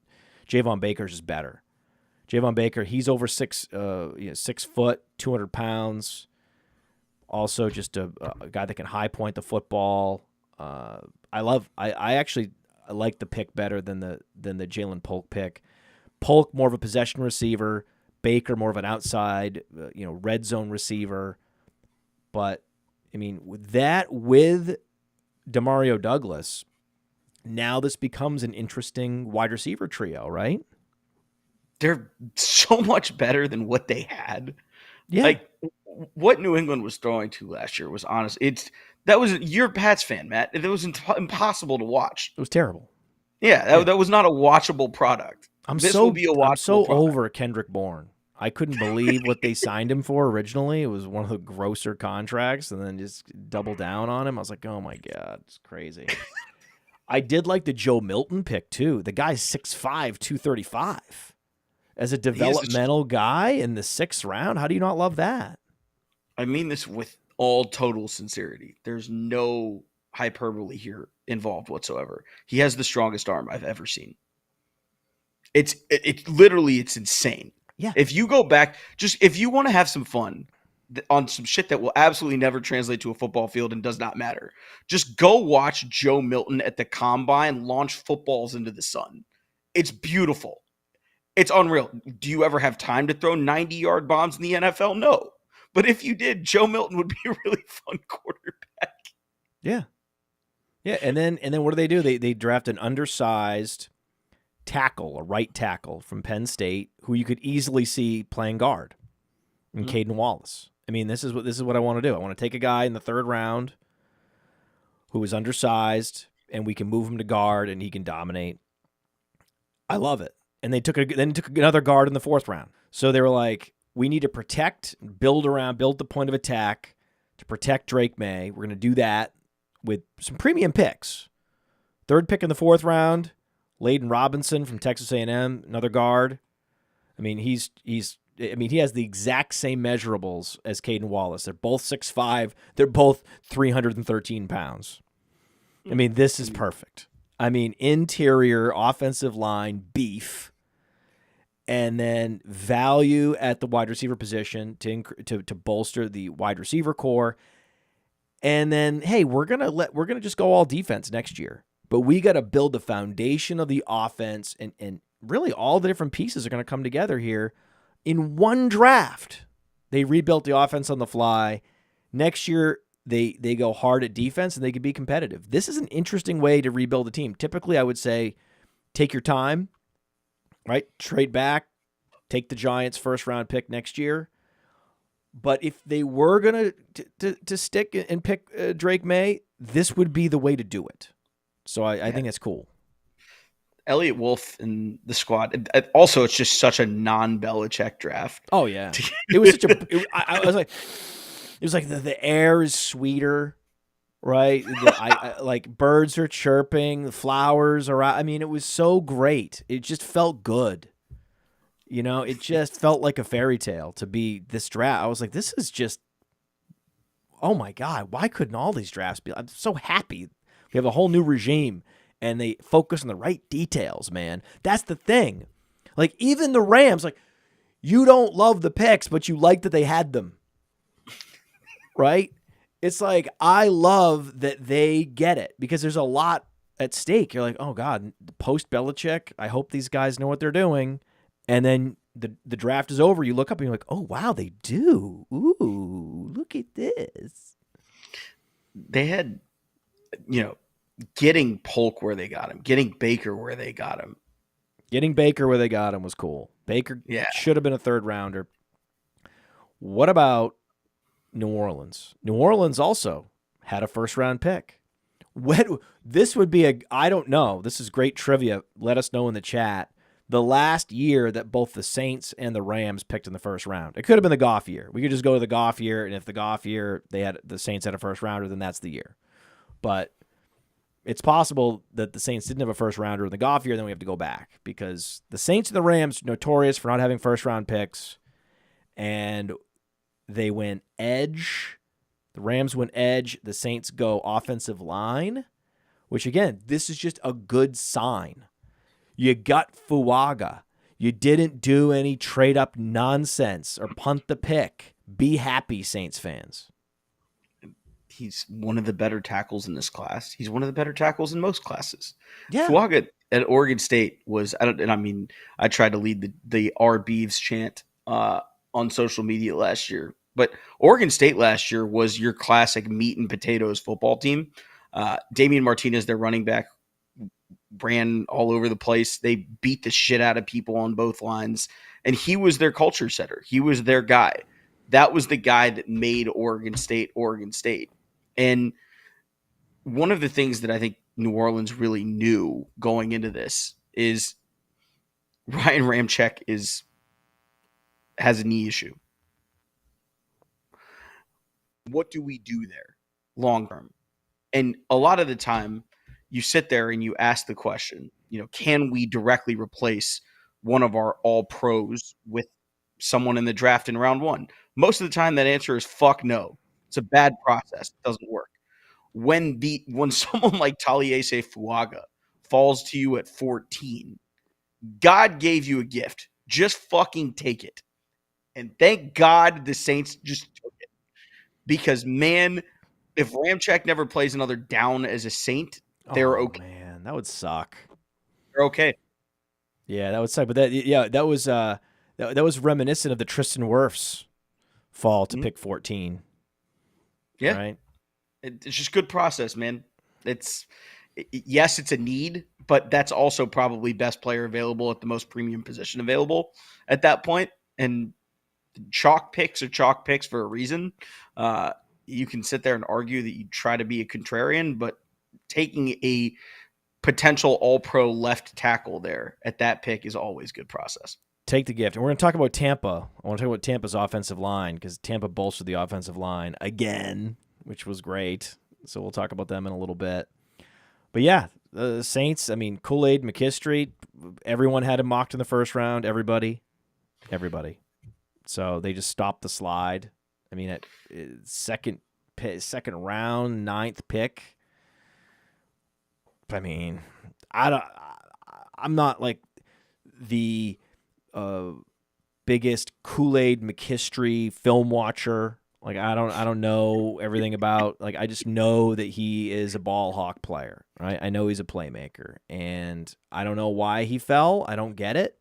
Javon Baker's is better. Javon Baker, he's over 6 foot, 200 pounds. Also, just a guy that can high point the football. I like the pick better than the Jalen Polk pick. Polk more of a possession receiver. Baker more of an outside, red zone receiver. But I mean, with Demario Douglas, now this becomes an interesting wide receiver trio, right? They're so much better than what they had. Yeah. Like what New England was throwing to last year was honest. You're a Pats fan, Matt. It was impossible to watch. It was terrible. Yeah, that was not a watchable product. I'm so over Kendrick Bourne. I couldn't believe what they signed him for originally. It was one of the grosser contracts, and then just double down on him. I was like, oh my God, it's crazy. I did like the Joe Milton pick too. The guy's 6'5", 235. As a developmental guy in the 6th round, how do you not love that? I mean this with all total sincerity. There's no hyperbole here involved whatsoever. He has the strongest arm I've ever seen. It's insane. Yeah. If you go back, if you want to have some fun on some shit that will absolutely never translate to a football field and does not matter, just go watch Joe Milton at the combine launch footballs into the sun. It's beautiful. It's unreal. Do you ever have time to throw 90-yard bombs in the NFL? No. But if you did, Joe Milton would be a really fun quarterback. Yeah. Yeah, and then what do? They draft an undersized tackle, a right tackle from Penn State, who you could easily see playing guard, in Caden Wallace. I mean, this is what I want to do. I want to take a guy in the 3rd round who is undersized, and we can move him to guard, and he can dominate. I love it. And they took another guard in the 4th round. So they were like, we need to protect, build the point of attack to protect Drake Maye. We're going to do that with some premium picks. 3rd pick in the 4th round, Layden Robinson from Texas A&M, another guard. I mean, he has the exact same measurables as Caden Wallace. They're both 6'5". They're both 313 pounds. I mean, this is perfect. I mean, interior offensive line beef, and then value at the wide receiver position to bolster the wide receiver core. And then, hey, we're gonna just go all defense next year. But we got to build the foundation of the offense, and really all the different pieces are going to come together here in one draft. They rebuilt the offense on the fly. Next year, they go hard at defense, and they could be competitive. This is an interesting way to rebuild a team. Typically, I would say take your time, right? Trade back, take the Giants' first-round pick next year. But if they were going to stick and pick Drake Maye, this would be the way to do it. So I think that's cool. Elliott Wolf and the squad. Also, it's just such a non-Belichick draft. Oh yeah, it was such a. I was like, it was like the air is sweeter, right? I like birds are chirping, the flowers are out. I mean, it was so great. It just felt good. You know, it just felt like a fairy tale to be this draft. I was like, this is just, oh my God, why couldn't all these drafts be? I'm so happy. We have a whole new regime, and they focus on the right details, man. That's the thing. Like, even the Rams, like, you don't love the picks, but you like that they had them. Right? It's like, I love that they get it because there's a lot at stake. You're like, oh God, post-Belichick, I hope these guys know what they're doing. And then the draft is over. You look up and you're like, oh, wow, they do. Ooh, look at this. They had, getting Polk where they got him, getting Baker where they got him. Getting Baker where they got him was cool. Baker should have been a third rounder. What about New Orleans? New Orleans also had a first round pick. This would be I don't know. This is great trivia. Let us know in the chat. The last year that both the Saints and the Rams picked in the first round. It could have been the Goff year. We could just go to the Goff year, and if the Goff year the Saints had a first rounder, then that's the year. But it's possible that the Saints didn't have a first rounder in the Goff year, then we have to go back because the Saints and the Rams are notorious for not having first round picks, and they went edge. The Rams went edge. The Saints go offensive line, which again, this is just a good sign. You got Fuaga. You didn't do any trade-up nonsense or punt the pick. Be happy, Saints fans. He's one of the better tackles in this class. He's one of the better tackles in most classes. Yeah. Fuaga at Oregon State was, I tried to lead the R Beeves chant on social media last year, but Oregon State last year was your classic meat and potatoes football team. Damian Martinez, their running back, ran all over the place. They beat the shit out of people on both lines, and he was their culture setter. He was their guy. That was the guy that made Oregon State Oregon State. And one of the things that I think New Orleans really knew going into this is Ryan Ramczyk has a knee issue. What do we do there long term? And a lot of the time, you sit there and you ask the question, can we directly replace one of our all pros with someone in the draft in round one? Most of the time that answer is fuck no. It's a bad process. It doesn't work. When someone like Taliesin Fuaga falls to you at 14, God gave you a gift. Just fucking take it. And thank God the Saints just took it. Because, man, if Ramczyk never plays another down as a Saint, they're okay. Man, that would suck. They're okay. Yeah, that would suck. But that was reminiscent of the Tristan Wirfs fall to pick 14. Yeah. Right? It's just good process, man. Yes, it's a need, but that's also probably best player available at the most premium position available at that point. And chalk picks are chalk picks for a reason. You can sit there and argue that you try to be a contrarian, but taking a potential all-pro left tackle there at that pick is always good process. Take the gift. And we're going to talk about Tampa. I want to talk about Tampa's offensive line because Tampa bolstered the offensive line again, which was great. So we'll talk about them in a little bit. But yeah, the Saints, Kool-Aid, McKinstry, everyone had him mocked in the first round. Everybody. So they just stopped the slide. At second round, 9th pick. I mean, I'm not like the biggest Kool-Aid McKistry film watcher. Like I don't know everything about, like, I just know that he is a ball hawk player, right? I know he's a playmaker, and I don't know why he fell. I don't get it,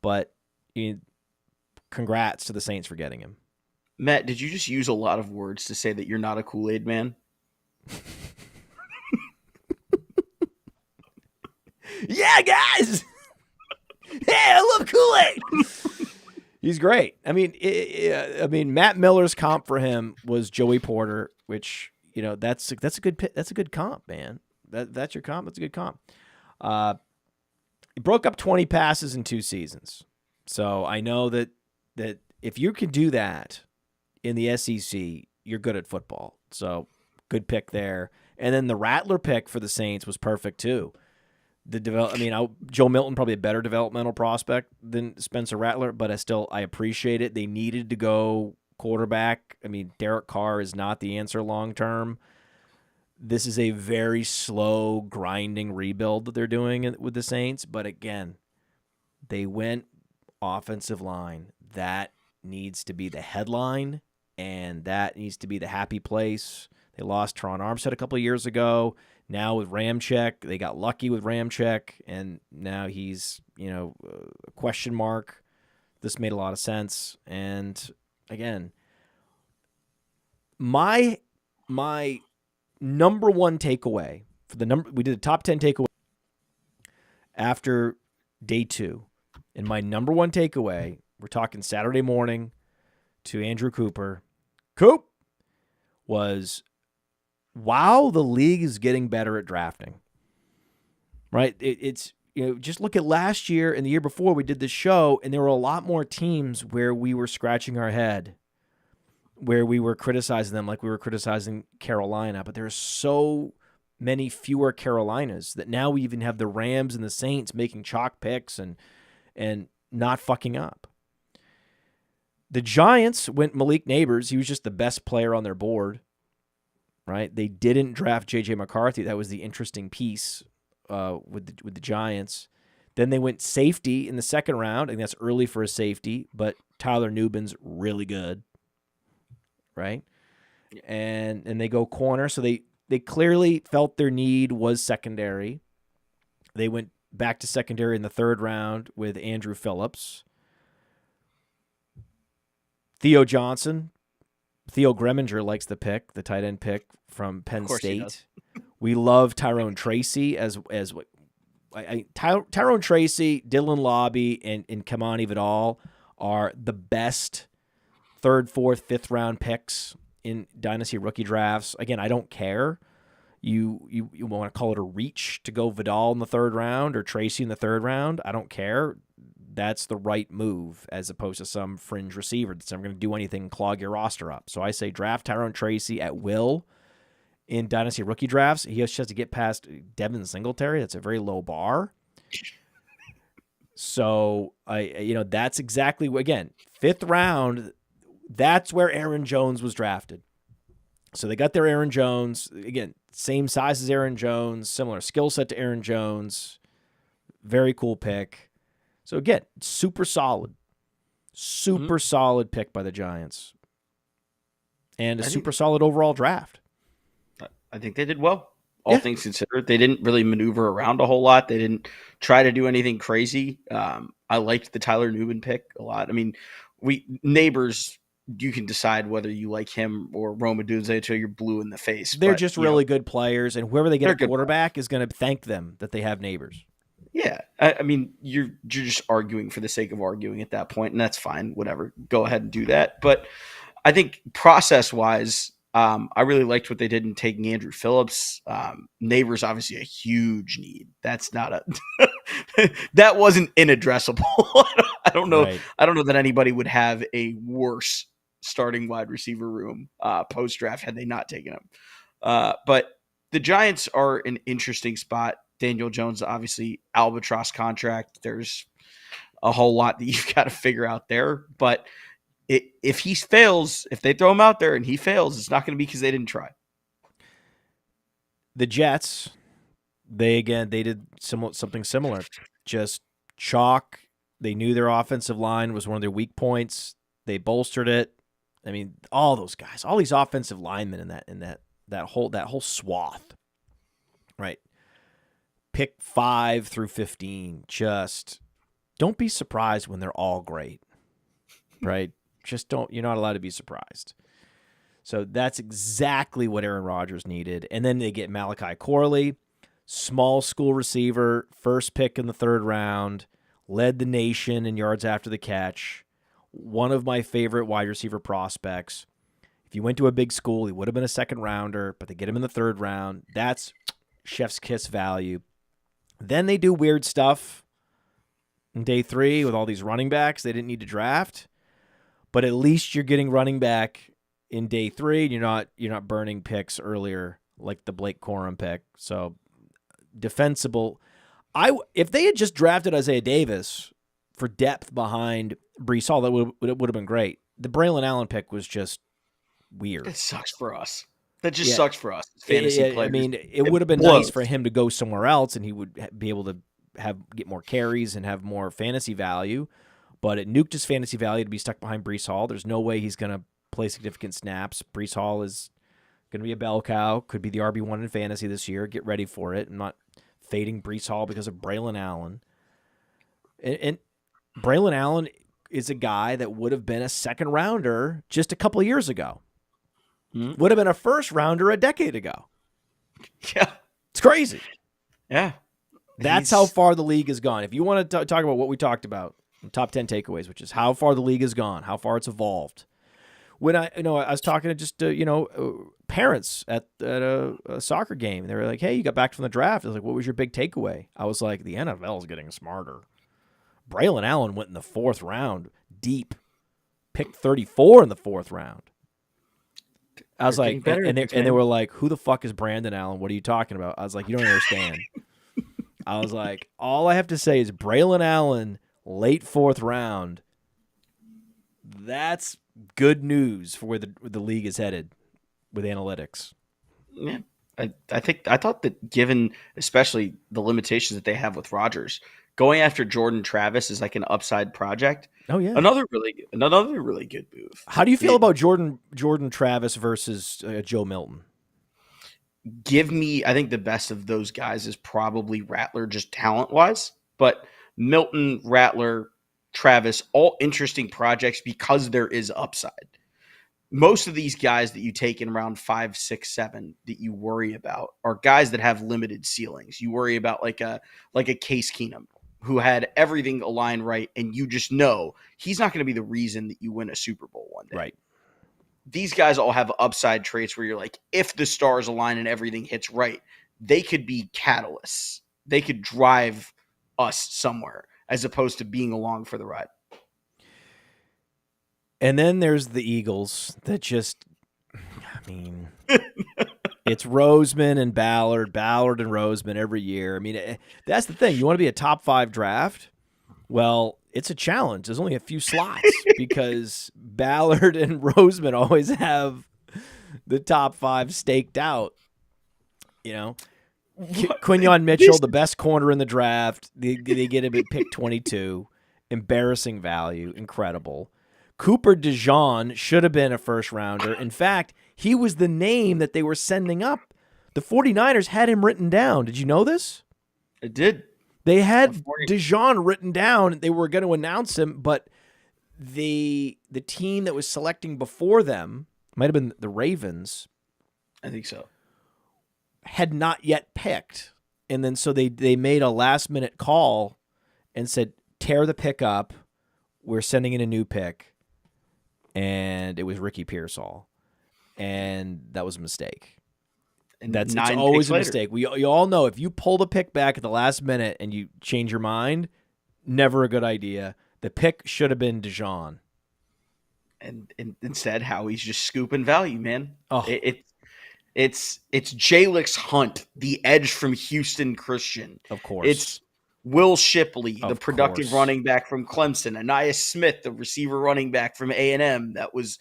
but congrats to the Saints for getting him. Matt, did you just use a lot of words to say that you're not a Kool-Aid man? Yeah, guys. Yeah, I love Kool-Aid. He's great. I mean, Matt Miller's comp for him was Joey Porter, which, that's a good comp, man. That's your comp. That's a good comp. He broke up 20 passes in 2 seasons. So I know that if you can do that in the SEC, you're good at football. So good pick there. And then the Rattler pick for the Saints was perfect too. Joe Milton, probably a better developmental prospect than Spencer Rattler, but I appreciate it. They needed to go quarterback. I mean, Derek Carr is not the answer long term. This is a very slow, grinding rebuild that they're doing with the Saints. But again, they went offensive line. That needs to be the headline, and that needs to be the happy place. They lost Teron Armstead a couple of years ago. Now with Ramczyk, they got lucky with Ramczyk, and now he's, a question mark. This made a lot of sense. And again, my number one takeaway we did the top 10 takeaway after day 2. And my number one takeaway, we're talking Saturday morning to Andrew Cooper. Coop was, wow, the league is getting better at drafting. Right? It's just look at last year and the year before we did this show, and there were a lot more teams where we were scratching our head, where we were criticizing them like we were criticizing Carolina. But there are so many fewer Carolinas that now we even have the Rams and the Saints making chalk picks and not fucking up. The Giants went Malik Neighbors. He was just the best player on their board. Right? They didn't draft J.J. McCarthy. That was the interesting piece with the Giants. Then they went safety in the second round, and that's early for a safety, but Tyler Nubin's really good. Right? And they go corner. So they clearly felt their need was secondary. They went back to secondary in the third round with Andrew Phillips. Theo Greminger likes the pick, the tight end pick from Penn State. We love Tyrone Tracy as Tyrone Tracy, Dylan Lobby, and Kamani Vidal are the best 3rd, 4th, 5th round picks in Dynasty rookie drafts. Again, I don't care. You want to call it a reach to go Vidal in the 3rd round or Tracy in the 3rd round. I don't care. That's the right move as opposed to some fringe receiver that's never going to do anything and clog your roster up. So I say draft Tyrone Tracy at will in Dynasty rookie drafts. He just has to get past Devin Singletary. That's a very low bar. So that's exactly, again, 5th round, that's where Aaron Jones was drafted. So they got their Aaron Jones. Again, same size as Aaron Jones, similar skill set to Aaron Jones. Very cool pick. So again, super solid pick by the Giants, and a super solid overall draft. I think they did well, all things considered. They didn't really maneuver around a whole lot. They didn't try to do anything crazy. I liked the Tyler Nubin pick a lot. I mean, Neighbors, you can decide whether you like him or Roma Dunze until you're blue in the face. They're just really good players, and whoever they get a quarterback is going to thank them that they have Neighbors. Yeah, I mean, you're just arguing for the sake of arguing at that point, and that's fine. Whatever, go ahead and do that. But I think process-wise, I really liked what they did in taking Andrew Phillips. Neighbors, obviously, a huge need. That's not that wasn't inaddressable. I don't know. Right. I don't know that anybody would have a worse starting wide receiver room post draft had they not taken him. But the Giants are an interesting spot. Daniel Jones, obviously, albatross contract. There's a whole lot that you've got to figure out there. But if he fails, if they throw him out there and he fails, it's not going to be because they didn't try. The Jets, They did something similar. Just chalk. They knew their offensive line was one of their weak points. They bolstered it. I mean, all those guys, all these offensive linemen in that whole swath, right? Pick 5 through 15. Just don't be surprised when they're all great, right? Just don't. You're not allowed to be surprised. So that's exactly what Aaron Rodgers needed. And then they get Malachi Corley, small school receiver, first pick in the 3rd round, led the nation in yards after the catch. One of my favorite wide receiver prospects. If you went to a big school, he would have been a 2nd rounder, but they get him in the 3rd round. That's chef's kiss value. Then they do weird stuff in day 3 with all these running backs they didn't need to draft. But at least you're getting running back in day 3. You're not burning picks earlier like the Blake Corum pick. So defensible. If they had just drafted Isaiah Davis for depth behind Breece Hall, that would have been great. The Braylon Allen pick was just weird. It sucks for us. That just sucks for us. Fantasy players. I mean, it would have been nice for him to go somewhere else, and he would be able to get more carries and have more fantasy value. But it nuked his fantasy value to be stuck behind Breece Hall. There's no way he's going to play significant snaps. Breece Hall is going to be a bell cow. Could be the RB1 in fantasy this year. Get ready for it. I'm not fading Breece Hall because of Braylon Allen. And Braylon Allen is a guy that would have been a 2nd rounder just a couple of years ago. Mm-hmm. Would have been a 1st rounder a decade ago. Yeah. It's crazy. Yeah. That's how far the league has gone. If you want to talk about what we talked about, top 10 takeaways, which is how far the league has gone, how far it's evolved. When I was talking to just parents at a soccer game, and they were like, "Hey, you got back from the draft." I was like, "What was your big takeaway?" I was like, "The NFL is getting smarter." Braylon Allen went in the 4th round, deep, picked 34 in the 4th round. I was like, and they were like, "Who the fuck is Brandon Allen? What are you talking about?" I was like, "You don't understand." I was like, all I have to say is Braylon Allen, late 4th round. That's good news for where the league is headed with analytics. Yeah, I thought that given especially the limitations that they have with Rodgers, going after Jordan Travis is like an upside project. Oh yeah, another really good move. How do you feel about Jordan Travis versus Joe Milton? Give me, I think the best of those guys is probably Rattler, just talent-wise. But Milton, Rattler, Travis, all interesting projects because there is upside. Most of these guys that you take in round 5, 6, 7 that you worry about are guys that have limited ceilings. You worry about like a Case Keenum who had everything aligned right, and you just know he's not going to be the reason that you win a Super Bowl one day. Right. These guys all have upside traits where you're like, if the stars align and everything hits right, they could be catalysts. They could drive us somewhere as opposed to being along for the ride. And then there's the Eagles that just, I mean, it's Roseman and Ballard and Roseman every year. I mean, that's the thing. You want to be a top 5 draft? Well, it's a challenge. There's only a few slots because Ballard and Roseman always have the top 5 staked out. You know, Quinyon Mitchell, the best corner in the draft. They get him at pick 22. Embarrassing value. Incredible. Cooper DeJean should have been a 1st rounder. In fact, he was the name that they were sending up. The 49ers had him written down. Did you know this? I did. They had DeJean written down. They were going to announce him, but the team that was selecting before them, might have been the Ravens. I think so. Had not yet picked. And then so they made a last-minute call and said, tear the pick up. We're sending in a new pick. And it was Ricky Pearsall. And that was a mistake. And it's always a mistake. You all know if you pull the pick back at the last minute and you change your mind, never a good idea. The pick should have been DeJean. And instead, Howie's just scooping value, man. Oh. It's Jalix Hunt, the edge from Houston Christian. Of course. It's Will Shipley, the productive running back from Clemson. Anais Smith, the receiver running back from A&M that was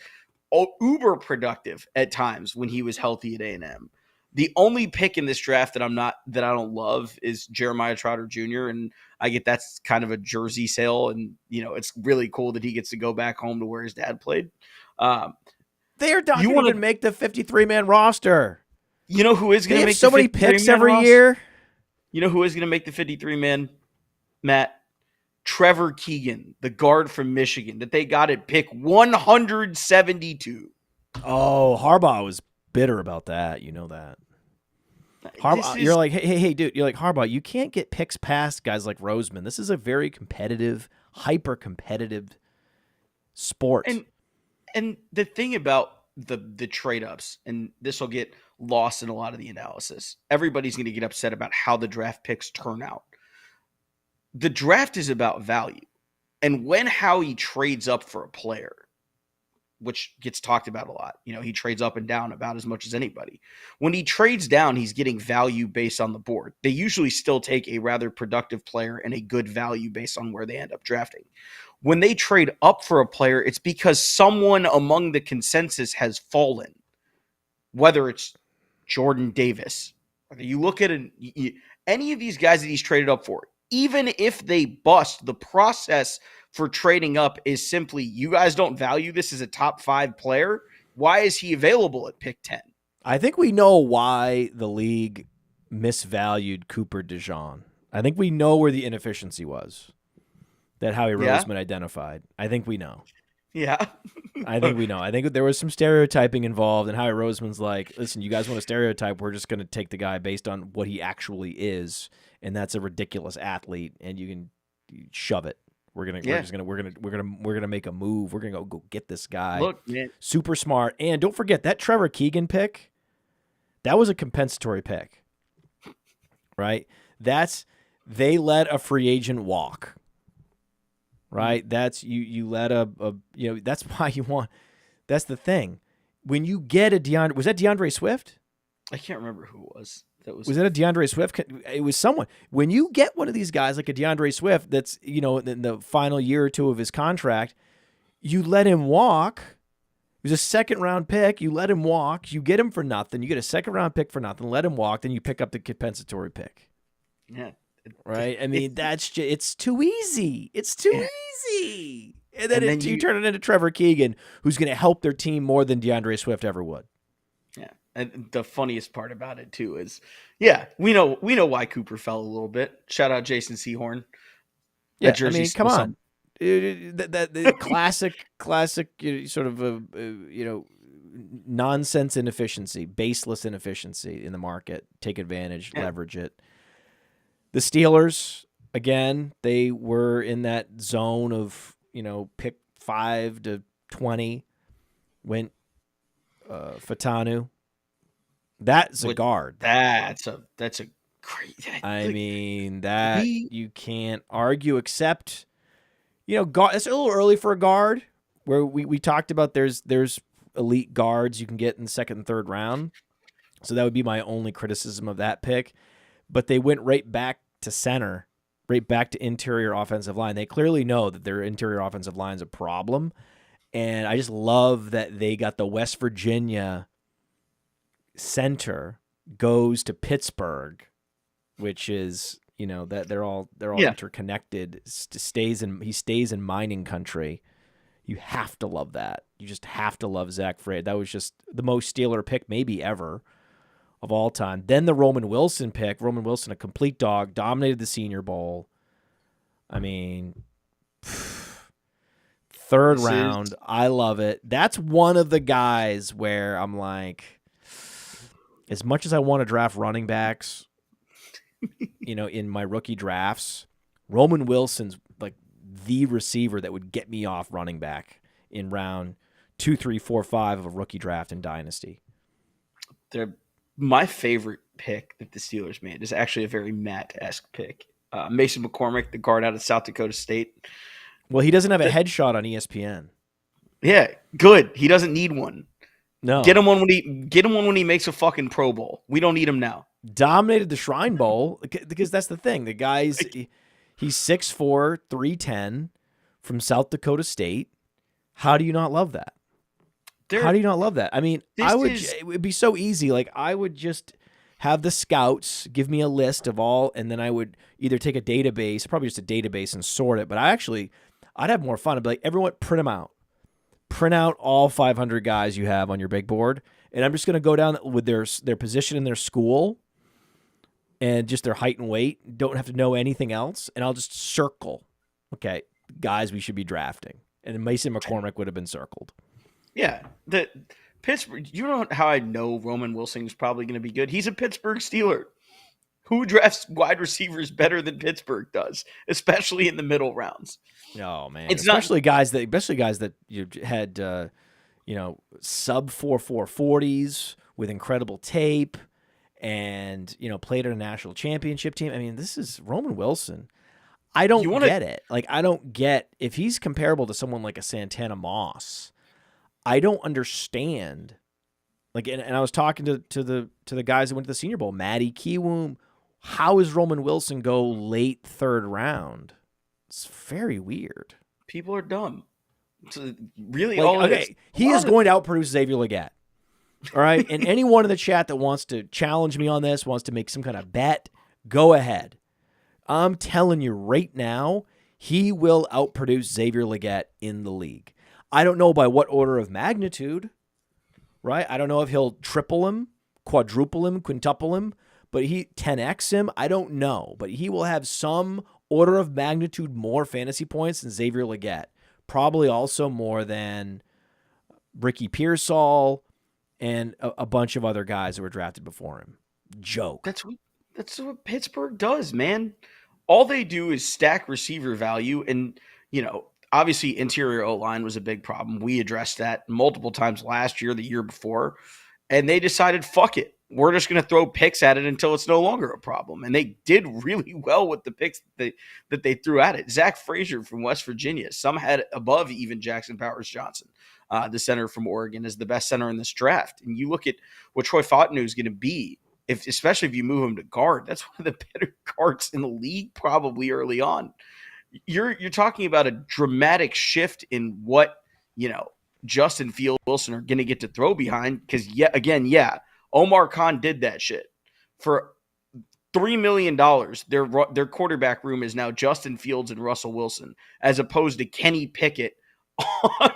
uber productive at times when he was healthy at A&M. The only pick in this draft that I don't love is Jeremiah Trotter Jr. And I get that's kind of a jersey sale, and it's really cool that he gets to go back home to where his dad played. They are not going to even make the 53-man roster. You know who is going to make so the 53-man many picks every year? You know who is going to make the 53-man, Matt? Trevor Keegan, the guard from Michigan that they got at pick 172. Oh, Harbaugh was bitter about that. You know that. You're like, hey, dude. You're like, Harbaugh, you can't get picks past guys like Roseman. This is a very competitive, hyper-competitive sport. And the thing about the trade-ups, and this will get lost in a lot of the analysis, everybody's going to get upset about how the draft picks turn out. The draft is about value. And when Howie trades up for a player, which gets talked about a lot, he trades up and down about as much as anybody. When he trades down, he's getting value based on the board. They usually still take a rather productive player and a good value based on where they end up drafting. When they trade up for a player, it's because someone among the consensus has fallen, whether it's Jordan Davis, whether you look at any of these guys that he's traded up for. Even if they bust, the process for trading up is simply, you guys don't value this as a top 5 player. Why is he available at pick 10? I think we know why the league misvalued Cooper DeJean. I think we know where the inefficiency was that Howie Roseman identified. I think we know. Yeah. I think we know. I think there was some stereotyping involved, and Howie Roseman's like, listen, you guys want to stereotype, we're just going to take the guy based on what he actually is, and that's a ridiculous athlete, and you can shove it. We're gonna make a move. We're gonna go get this guy. Look, man. Super smart. And don't forget that Trevor Keegan pick, that was a compensatory pick. Right? They let a free agent walk. Right? That's you let that's why you want. That's the thing. When you get a was that DeAndre Swift? I can't remember who it was. Was that a DeAndre Swift? It was someone. When you get one of these guys like a DeAndre Swift that's, in the final year or two of his contract, you let him walk. It was a second-round pick. You let him walk. You get him for nothing. You get a second-round pick for nothing. Let him walk. Then you pick up the compensatory pick. Yeah. Right? I mean, it's too easy. It's too easy. And then you turn it into Trevor Keegan, who's going to help their team more than DeAndre Swift ever would. Yeah. And the funniest part about it too is, we know why Cooper fell a little bit. Shout out Jason Sehorn. Yeah, I mean, come on. That classic sort of nonsense inefficiency, baseless inefficiency in the market. Take advantage, leverage it. The Steelers, again, they were in that zone of pick 5 to 20. Went Fatanu. That's a guard. That's a great. I mean, that you can't argue, except guard. It's a little early for a guard. Where we talked about there's elite guards you can get in the second and third round. So that would be my only criticism of that pick. But they went right back to center, right back to interior offensive line. They clearly know that their interior offensive line is a problem. And I just love that they got the West Virginia center goes to Pittsburgh, which is, that they're all interconnected. He stays in mining country. You have to love that. You just have to love Zach Frey. That was just the most Steeler pick maybe ever of all time. Then the Roman Wilson pick. Roman Wilson, a complete dog, dominated the Senior Bowl. I mean, third round, I love it. That's one of the guys where I'm like, as much as I want to draft running backs, in my rookie drafts, Roman Wilson's like the receiver that would get me off running back in round 2, 3, 4, 5 of a rookie draft in Dynasty. My favorite pick that the Steelers made is actually a very Matt-esque pick. Mason McCormick, the guard out of South Dakota State. Well, he doesn't have a headshot on ESPN. Yeah, good. He doesn't need one. No. Get him one when he makes a fucking Pro Bowl. We don't need him now. Dominated the Shrine Bowl because that's the thing. The guy's he's 6'4", 310 from South Dakota State. How do you not love that? How do you not love that? I mean, it would be so easy. Like I would just have the scouts give me a list of all, and then I would either take a database, probably just a database, and sort it. But I'd have more fun. I'd be like, everyone, print them out. Print out all 500 guys you have on your big board, and I'm just going to go down with their position in their school and just their height and weight. Don't have to know anything else, and I'll just circle, okay, guys we should be drafting. And Mason McCormick would have been circled. Yeah, the Pittsburgh. You know how I know Roman Wilson is probably going to be good? He's a Pittsburgh Steeler. Who drafts wide receivers better than Pittsburgh does, especially in the middle rounds? Oh man, It's especially guys that you had, sub 4.40s with incredible tape, and played at a national championship team. I mean, this is Roman Wilson. I don't get it. Like, I don't get if he's comparable to someone like a Santana Moss. I don't understand. Like, and I was talking to the guys that went to the Senior Bowl, Matty Kiwoom. How is Roman Wilson go late third round? It's very weird. People are dumb. So really, he is going to outproduce Xavier Legette. All right, and anyone in the chat that wants to challenge me on this, wants to make some kind of bet, go ahead. I'm telling you right now, he will outproduce Xavier Legette in the league. I don't know by what order of magnitude, right? I don't know if he'll triple him, quadruple him, quintuple him, but he 10x him. I don't know, but he will have some order of magnitude more fantasy points than Xavier Legette. Probably also more than Ricky Pearsall and a bunch of other guys that were drafted before him. Joke. That's what Pittsburgh does, man. All they do is stack receiver value, and obviously interior O-line was a big problem. We addressed that multiple times last year, the year before, and they decided, fuck it. We're just going to throw picks at it until it's no longer a problem. And they did really well with the picks that they threw at it. Zach Frazier from West Virginia, some had above even Jackson Powers Johnson, the center from Oregon, is the best center in this draft. And you look at what Troy Fautanu is going to be, especially if you move him to guard. That's one of the better guards in the league probably early on. You're talking about a dramatic shift in what, Justin Fields, Wilson are going to get to throw behind, because Omar Khan did that shit. For $3 million, their quarterback room is now Justin Fields and Russell Wilson, as opposed to Kenny Pickett on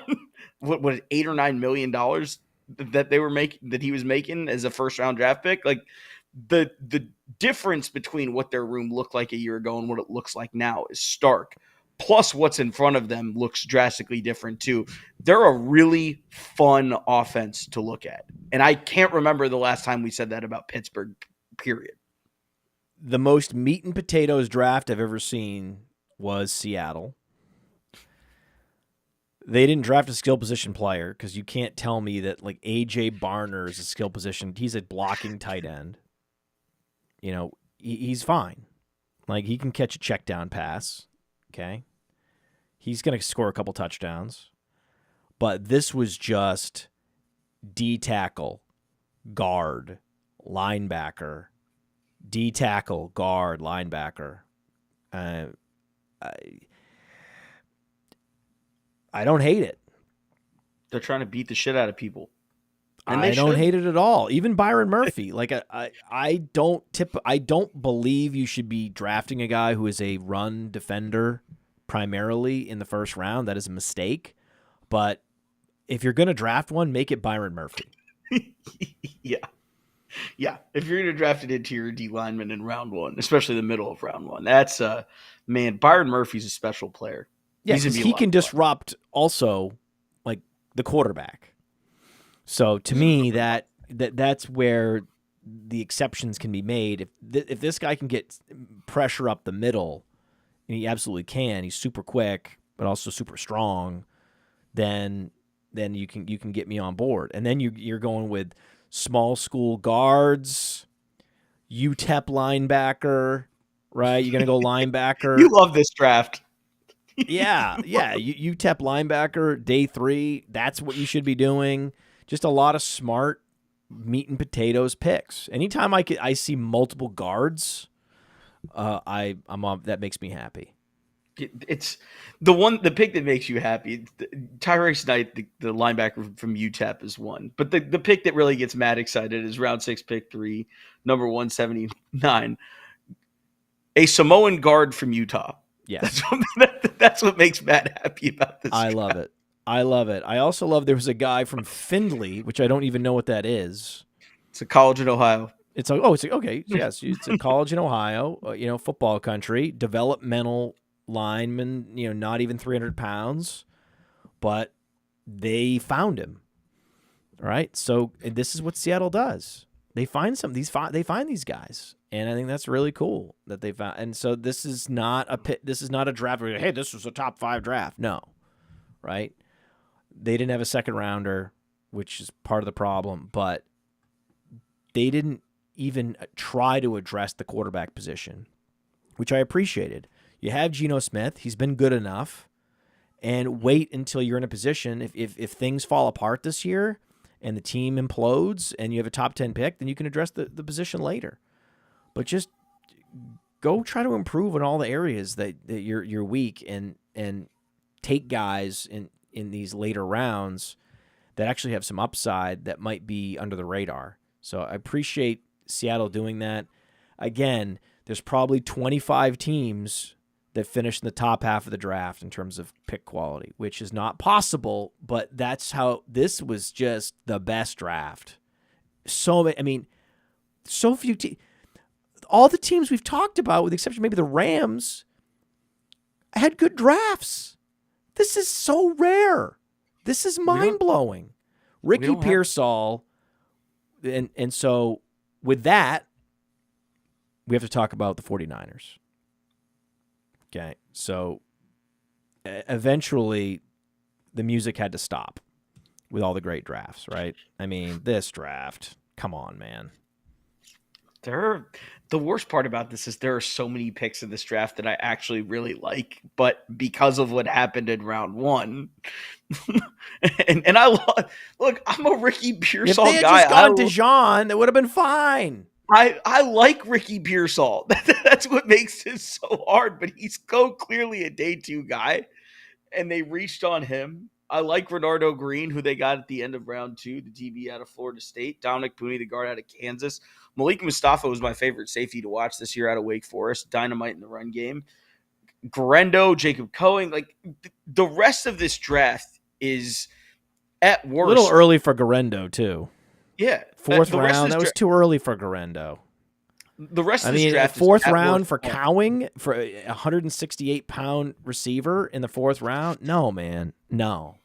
what $8 or $9 million that he was making as a first round draft pick. Like, the difference between what their room looked like a year ago and what it looks like now is stark. Plus, what's in front of them looks drastically different, too. They're a really fun offense to look at. And I can't remember the last time we said that about Pittsburgh, period. The most meat and potatoes draft I've ever seen was Seattle. They didn't draft a skill position player, because you can't tell me that, like, A.J. Barner is a skill position. He's a blocking tight end. He's fine. Like, he can catch a check down pass. Okay. He's going to score a couple touchdowns. But this was just D tackle, guard, linebacker, D tackle, guard, linebacker. I don't hate it. They're trying to beat the shit out of people. And I don't hate it at all. Even Byron Murphy. Like, I don't believe you should be drafting a guy who is a run defender primarily in the first round. That is a mistake. But if you're going to draft one, make it Byron Murphy. Yeah. If you're going to draft an interior D lineman in round one, especially the middle of round one, that's Byron Murphy's a special player. Yeah, because he can disrupt also, like, the quarterback. So to me, that's where the exceptions can be made. If this guy can get pressure up the middle, and he absolutely can, he's super quick but also super strong, then you can get me on board. And then you're going with small school guards, UTEP linebacker, right? You're gonna go linebacker. You love this draft. Yeah. UTEP linebacker, day 3. That's what you should be doing. Just a lot of smart meat and potatoes picks. Anytime I see multiple guards, that makes me happy. It's the pick that makes you happy. Tyrese Knight, the linebacker from UTEP, is one. But the pick that really gets Matt excited is round 6, pick 3, number 179, a Samoan guard from Utah. Yes. That's what makes Matt happy about this. I love it. I love it. I also love there was a guy from Findlay, which I don't even know what that is. It's a college in Ohio. It's okay. Yes, it's a college in Ohio. Football country, developmental lineman. Not even 300 pounds, but they found him. All right. So this is what Seattle does. They find they find these guys, and I think that's really cool that they found. And so this is not a pit. This is not a draft where, hey, this was a top 5 draft. No, right? They didn't have a second rounder, which is part of the problem, but they didn't even try to address the quarterback position, which I appreciated. You have Geno Smith. He's been good enough. And wait until you're in a position, if things fall apart this year and the team implodes and you have a top 10 pick, then you can address the position later. But just go try to improve in all the areas that you're weak and take guys in these later rounds that actually have some upside that might be under the radar. So I appreciate Seattle doing that. Again, there's probably 25 teams that finish in the top half of the draft in terms of pick quality, which is not possible, but that's how this was just the best draft. So few teams. All the teams we've talked about, with the exception of maybe the Rams, had good drafts. This is so rare. This is mind-blowing. Ricky Pearsall, and so with that, we have to talk about the 49ers. Okay, so eventually the music had to stop with all the great drafts, right? I mean, this draft, come on, man. The worst part about this is there are so many picks in this draft that I actually really like, but because of what happened in round 1, and look, I'm a Ricky Pearsall guy. If they had just gone Dijon, that would have been fine. I like Ricky Pearsall. That's what makes this so hard, but he's so clearly a day 2 guy, and they reached on him. I like Renardo Green, who they got at the end of round 2, the DB out of Florida State. Dominic Pooney, the guard out of Kansas. Malik Mustafa was my favorite safety to watch this year out of Wake Forest. Dynamite in the run game. Guerendo, Jacob Cohen. Like, the rest of this draft is at worst. A little early for Guerendo, too. Yeah. 4th round. That was too early for Guerendo. The rest of this draft 4th round for Cowing, for a 168-pound receiver in the 4th round? No, man. No.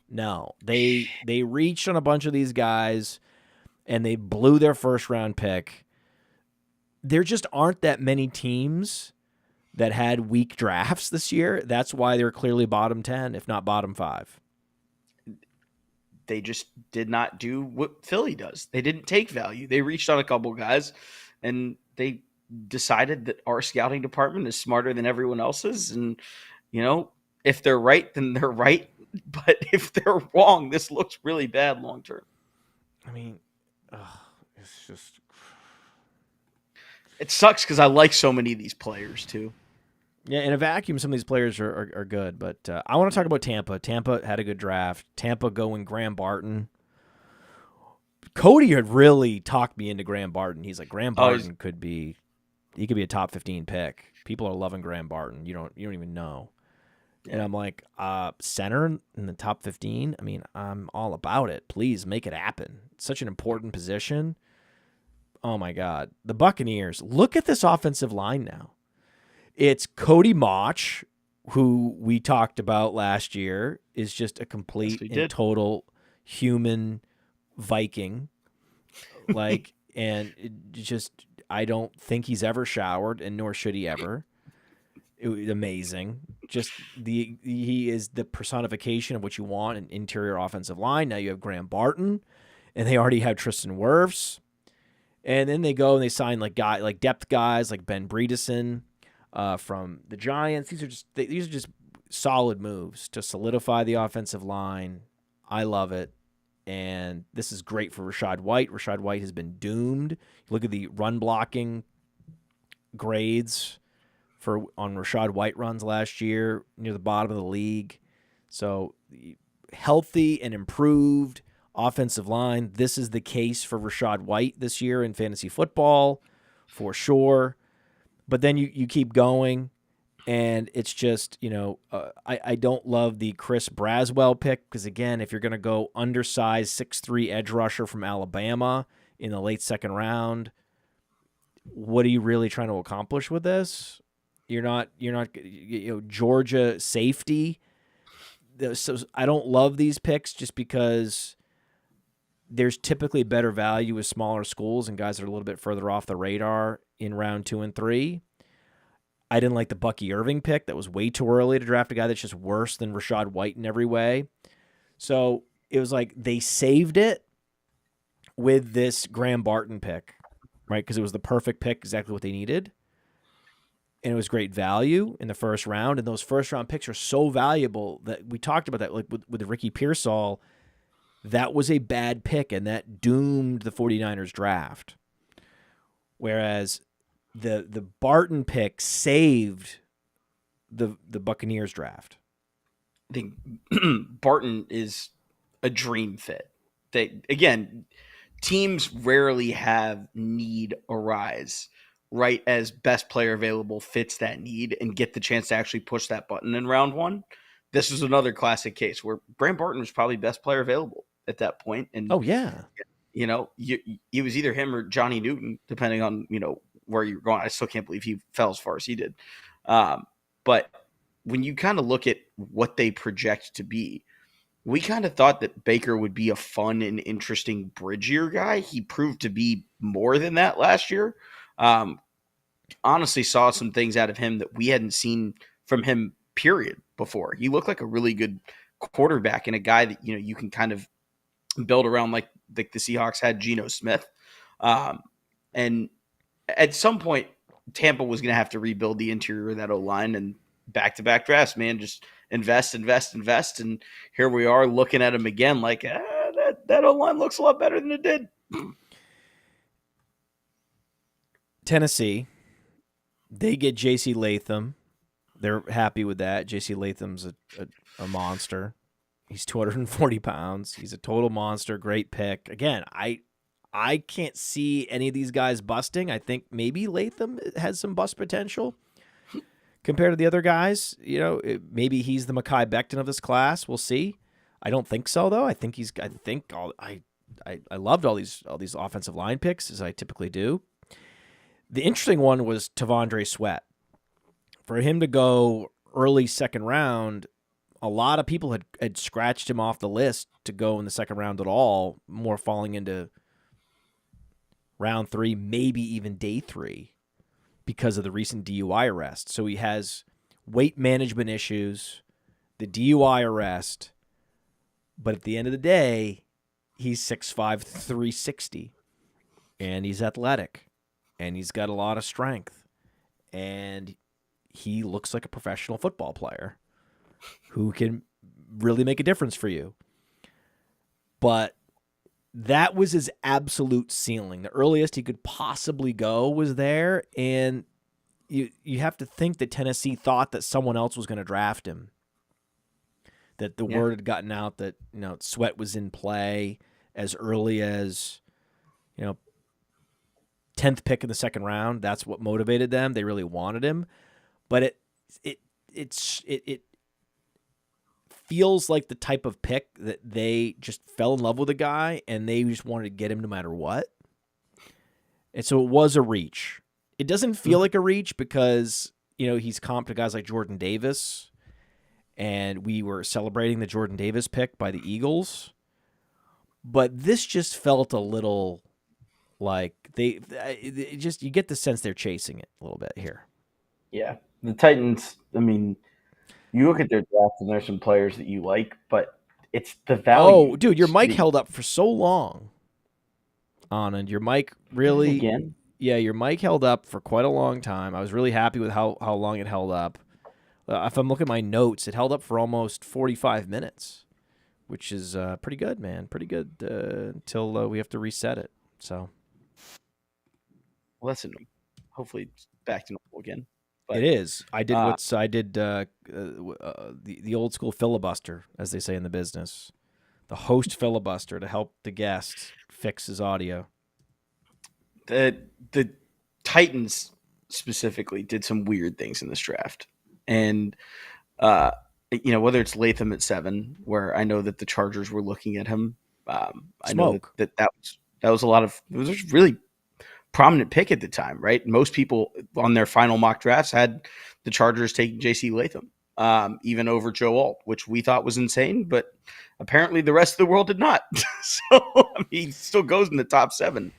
They reached on a bunch of these guys, and they blew their first-round pick. There just aren't that many teams that had weak drafts this year. That's why they're clearly bottom 10, if not bottom 5. They just did not do what Philly does. They didn't take value. They reached on a couple guys, and they decided that our scouting department is smarter than everyone else's. And, if they're right, then they're right. But if they're wrong, this looks really bad long term. I mean, it's just... It sucks because I like so many of these players too. Yeah, in a vacuum, some of these players are good. But I want to talk about Tampa. Tampa had a good draft. Tampa going Graham Barton. Cody had really talked me into Graham Barton. He's like, Graham Barton could be a top 15 pick. People are loving Graham Barton. You don't even know. Yeah. And I'm like, center in the top 15? I mean, I'm all about it. Please make it happen. It's such an important position. Oh, my God. The Buccaneers, look at this offensive line now. It's Cody Mauch, who we talked about last year, is just a complete and total human Viking. And I don't think he's ever showered, and nor should he ever. It was amazing. He is the personification of what you want in interior offensive line. Now you have Graham Barton, and they already have Tristan Wirfs. And then they go and they sign depth guys like Ben Bredeson from the Giants. These are just solid moves to solidify the offensive line. I love it. And this is great for Rachaad White. Rachaad White has been doomed. Look at the run blocking grades on Rachaad White runs last year, near the bottom of the league. So healthy and improved offensive line. This is the case for Rachaad White this year in fantasy football, for sure. But then you keep going, and it's just, I don't love the Chris Braswell pick because, again, if you're going to go undersized 6'3" edge rusher from Alabama in the late second round, what are you really trying to accomplish with this? You're not Georgia safety. So I don't love these picks just because there's typically better value with smaller schools and guys that are a little bit further off the radar in round 2 and 3. I didn't like the Bucky Irving pick. That was way too early to draft a guy that's just worse than Rachaad White in every way. So it was like they saved it with this Graham Barton pick, right? Because it was the perfect pick, exactly what they needed. And it was great value in the first round. And those first round picks are so valuable that we talked about that, like with Ricky Pearsall. That was a bad pick, and that doomed the 49ers draft. Whereas the Barton pick saved the Buccaneers draft. I think Barton is a dream fit. Again, teams rarely have need arise right as best player available fits that need and get the chance to actually push that button in round 1. This was another classic case where Graham Barton was probably best player available at that point. And oh yeah, it was either him or Johnny Newton, depending on where you're going. I still can't believe he fell as far as he did. But when you kind of look at what they project to be, we kind of thought that Baker would be a fun and interesting bridge year guy. He proved to be more than that last year. Honestly saw some things out of him that we hadn't seen from him, period, before. He looked like a really good quarterback and a guy that, you can kind of build around like the Seahawks had Geno Smith. And at some point, Tampa was going to have to rebuild the interior of that O-line, and back-to-back drafts, man, just invest. And here we are looking at him again like, that O-line looks a lot better than it did. Tennessee, they get J.C. Latham. They're happy with that. J.C. Latham's a monster. He's 240 pounds. He's a total monster. Great pick. Again, I can't see any of these guys busting. I think maybe Latham has some bust potential compared to the other guys. Maybe he's the Mekhi Becton of this class. We'll see. I don't think so, though. I loved all these offensive line picks, as I typically do. The interesting one was Tavondre Sweat. For him to go early second round, a lot of people had scratched him off the list to go in the second round at all, more falling into round 3, maybe even day 3, because of the recent DUI arrest. So he has weight management issues, the DUI arrest, but at the end of the day, he's 6'5", 360, and he's athletic, and he's got a lot of strength, and he looks like a professional football player who can really make a difference for you. But that was his absolute ceiling. The earliest he could possibly go was there, and you have to think that Tennessee thought that someone else was going to draft him. That the word had gotten out that Sweat was in play as early as 10th pick in the second round. That's what motivated them. They really wanted him, but it feels like the type of pick that they just fell in love with a guy and they just wanted to get him no matter what. And so it was a reach. It doesn't feel like a reach because, he's comped to guys like Jordan Davis, and we were celebrating the Jordan Davis pick by the Eagles. But this just felt a little like you get the sense they're chasing it a little bit here. Yeah. The Titans, you look at their draft and there's some players that you like, but it's the value. Oh, dude, your mic held up for so long. Anand, your mic really... Again? Yeah, your mic held up for quite a long time. I was really happy with how long it held up. If I'm looking at my notes, it held up for almost 45 minutes, which is pretty good, man. Pretty good until we have to reset it. So, well, hopefully it's back to normal again. But It is. I did the old school filibuster, as they say in the business, the host filibuster to help the guest fix his audio. the Titans specifically did some weird things in this draft, and uh, whether it's Latham at 7, where I know that the Chargers were looking at him. I know Smoke. that was a lot of it was a really prominent pick at the time, right? Most people on their final mock drafts had the Chargers taking J.C. Latham, even over Joe Alt, which we thought was insane, but apparently the rest of the world did not. So I mean, he still goes in the top 7.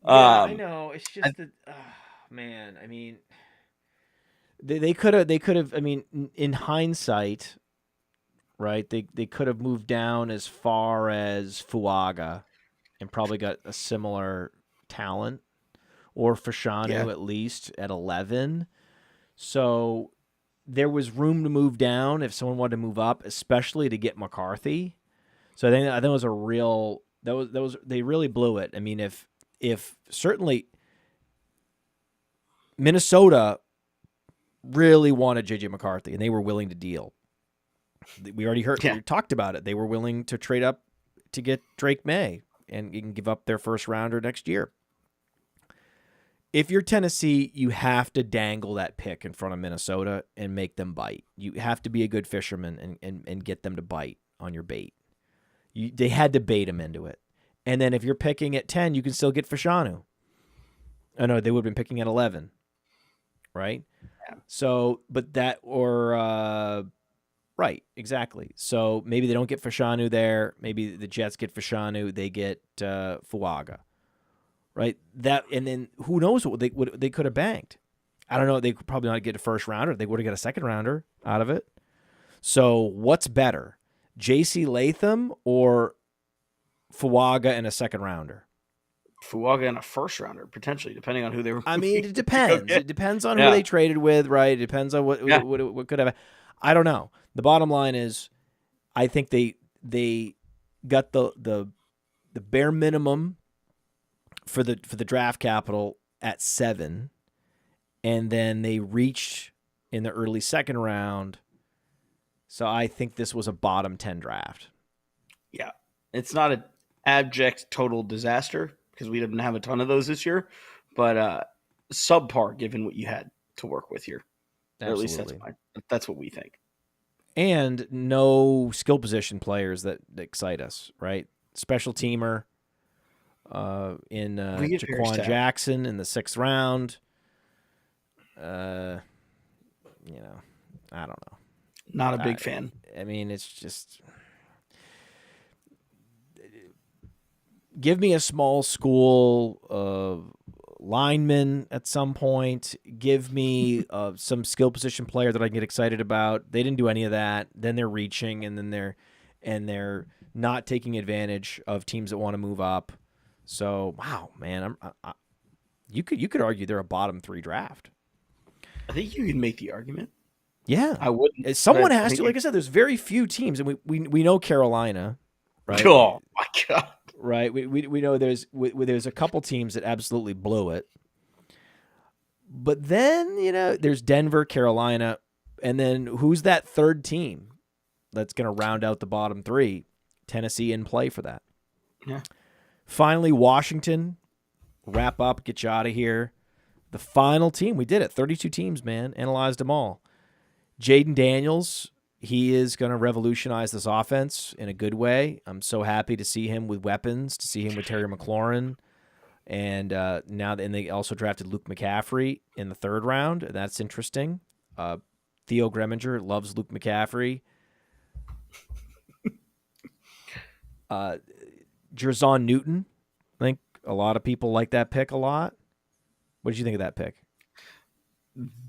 Yeah, I know. It's just that, man. I mean, they could have. I mean, in hindsight, right? They could have moved down as far as Fuaga, and probably got a similar talent, or Fashanu Yeah. at least at 11. So there was room to move down if someone wanted to move up, especially to get McCarthy. So I think it was a real that was they really blew it. I mean, if certainly Minnesota really wanted JJ McCarthy and they were willing to deal. We already we talked about it. They were willing to trade up to get Drake Maye and give up their first rounder next year. If you're Tennessee, you have to dangle that pick in front of Minnesota and make them bite. You have to be a good fisherman and get them to bite on your bait. They had to bait him into it. And then if you're picking at 10, you can still get Fashanu. Oh, no, they would have been picking at 11, right? Yeah. So, but that, or, right, exactly. So maybe they don't get Fashanu there. Maybe the Jets get Fashanu. They get Fuaga, right? That, and then who knows what they could have banked. I don't know. They could probably not get a first rounder. They would have got a second rounder out of it. So what's better, J.C. Latham or Fuaga and a second rounder? Fuaga and a first rounder, potentially, depending on who they were. I mean, it depends. It depends on who Yeah. they traded with, right? It depends on what could have. I don't know. The bottom line is, I think they got the bare minimum for the draft capital at 7, and then they reached in the early second round. So I think this was a bottom 10 draft. Yeah, it's not an abject total disaster because we didn't have a ton of those this year, but subpar given what you had to work with here. Absolutely. Or at least that's what we think. And no skill position players that excite us, right? Special teamer in Jaquan Jackson in the 6th round. I don't know. Not a big fan. I mean, it's just give me a small school lineman at some point. Give me some skill position player that I can get excited about. They didn't do any of that. Then they're reaching, and then they're not taking advantage of teams that want to move up. So wow, man, you could argue they're a bottom 3 draft. I think you can make the argument. Yeah, I wouldn't. Someone has to. Like I said, there's very few teams, and we know Carolina, right? Oh my god. Right, we know there's a couple teams that absolutely blew it, but then there's Denver, Carolina, and then who's that third team that's going to round out the bottom 3? Tennessee in play for that. Yeah. Finally, Washington, wrap up, get you out of here. The final team, we did it. 32 teams, man, analyzed them all. Jayden Daniels. He is going to revolutionize this offense in a good way. I'm so happy to see him with weapons, to see him with Terry McLaurin. And they also drafted Luke McCaffrey in the 3rd round. That's interesting. Theo Greminger loves Luke McCaffrey. Jerzon Newton. I think a lot of people like that pick a lot. What did you think of that pick?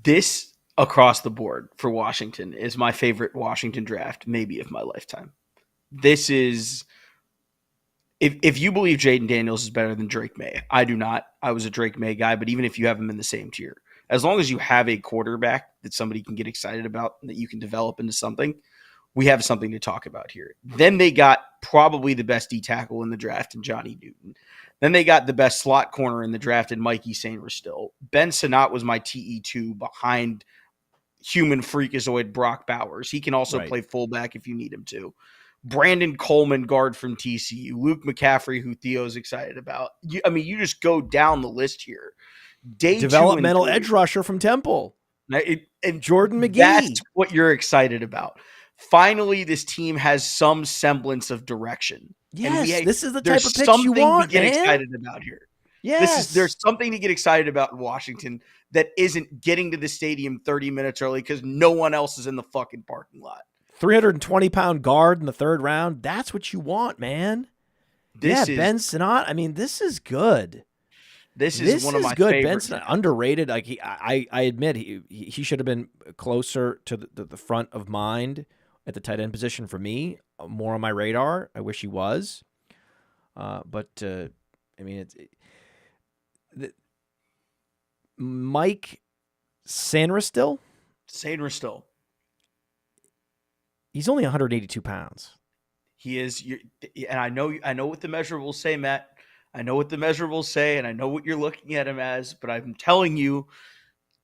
This across the board for Washington is my favorite Washington draft, maybe of my lifetime. This is, if you believe Jayden Daniels is better than Drake Maye, I do not. I was a Drake Maye guy, but even if you have him in the same tier, as long as you have a quarterback that somebody can get excited about, that you can develop into something, we have something to talk about here. Then they got probably the best D tackle in the draft in Johnny Newton. Then they got the best slot corner in the draft in Mikey Sainristil. Ben Sinnott was my TE2 behind human freakazoid Brock Bowers. He can also play fullback if you need him to. Brandon Coleman, guard from TCU. Luke McCaffrey, who Theo's excited about. You just go down the list here. Developmental edge rusher from Temple. And Jordan McGee. That's what you're excited about. Finally, this team has some semblance of direction. Yes, this is the type of picks you want, There's something to get excited about here. Yes. There's something to get excited about in Washington that isn't getting to the stadium 30 minutes early because no one else is in the fucking parking lot. 320-pound guard in the third round. That's what you want, man. Ben Sinnott. I mean, this is good. This is one of my favorites. Ben Sinnott, underrated. Like I admit he should have been closer to the front of mind at the tight end position for me, more on my radar. I wish he was. Mike Sainristil. He's only 182 pounds. He is, and I know what the measure will say, Matt. I know what the measure will say, and I know what you're looking at him as, but I'm telling you,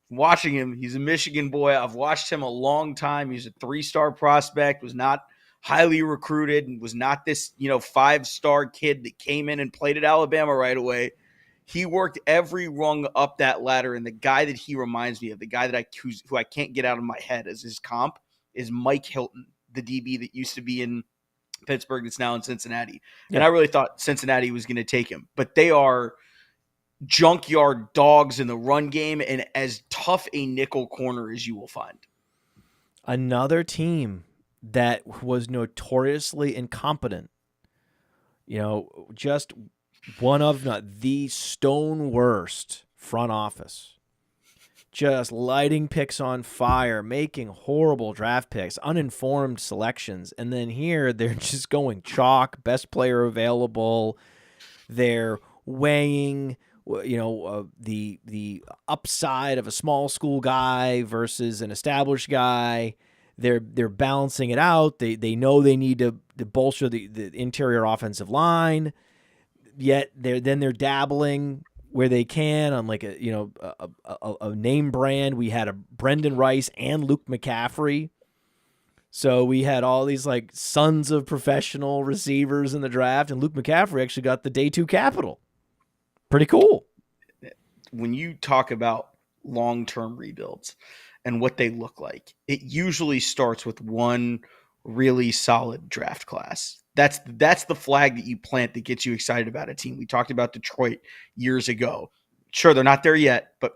watching him, he's a Michigan boy. I've watched him a long time. He's a 3-star prospect, was not highly recruited, and was not this, 5-star kid that came in and played at Alabama right away. He worked every rung up that ladder, and the guy that he reminds me of, the guy that who I can't get out of my head as his comp, is Mike Hilton, the DB that used to be in Pittsburgh that's now in Cincinnati. Yeah. And I really thought Cincinnati was going to take him. But they are junkyard dogs in the run game and as tough a nickel corner as you will find. Another team that was notoriously incompetent. Just one of the stone worst front office. Just lighting picks on fire, making horrible draft picks, uninformed selections. And then here they're just going chalk, best player available. They're weighing, the upside of a small school guy versus an established guy. They're balancing it out. They know they need to bolster the interior offensive line. Yet they're dabbling where they can on like a name brand. We had a Brendan Rice and Luke McCaffrey. So we had all these like sons of professional receivers in the draft, and Luke McCaffrey actually got the day 2 capital. Pretty cool. When you talk about long-term rebuilds and what they look like, it usually starts with one really solid draft class. That's the flag that you plant that gets you excited about a team. We talked about Detroit years ago. Sure, they're not there yet, but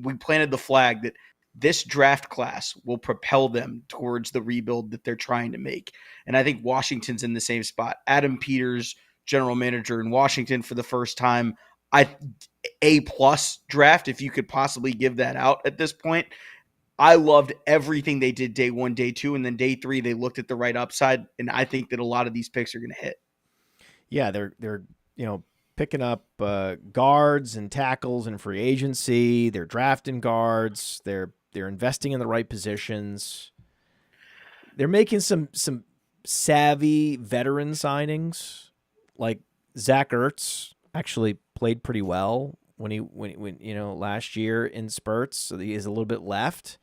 we planted the flag that this draft class will propel them towards the rebuild that they're trying to make. And I think Washington's in the same spot. Adam Peters, general manager in Washington for the first time. A+ draft, if you could possibly give that out at this point. I loved everything they did day 1, day 2, and then day 3 they looked at the right upside, and I think that a lot of these picks are going to hit. Yeah, they're picking up guards and tackles in free agency. They're drafting guards. They're investing in the right positions. They're making some savvy veteran signings, like Zach Ertz actually played pretty well when last year in spurts, so he has a little bit left.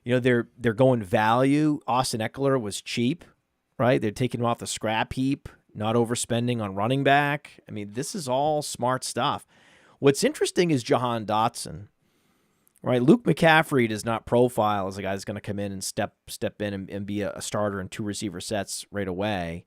They're going value. Austin Eckler was cheap, right? They're taking him off the scrap heap, not overspending on running back. I mean, this is all smart stuff. What's interesting is Jahan Dotson, right? Luke McCaffrey does not profile as a guy that's going to come in and step in and be a starter in 2 receiver sets right away.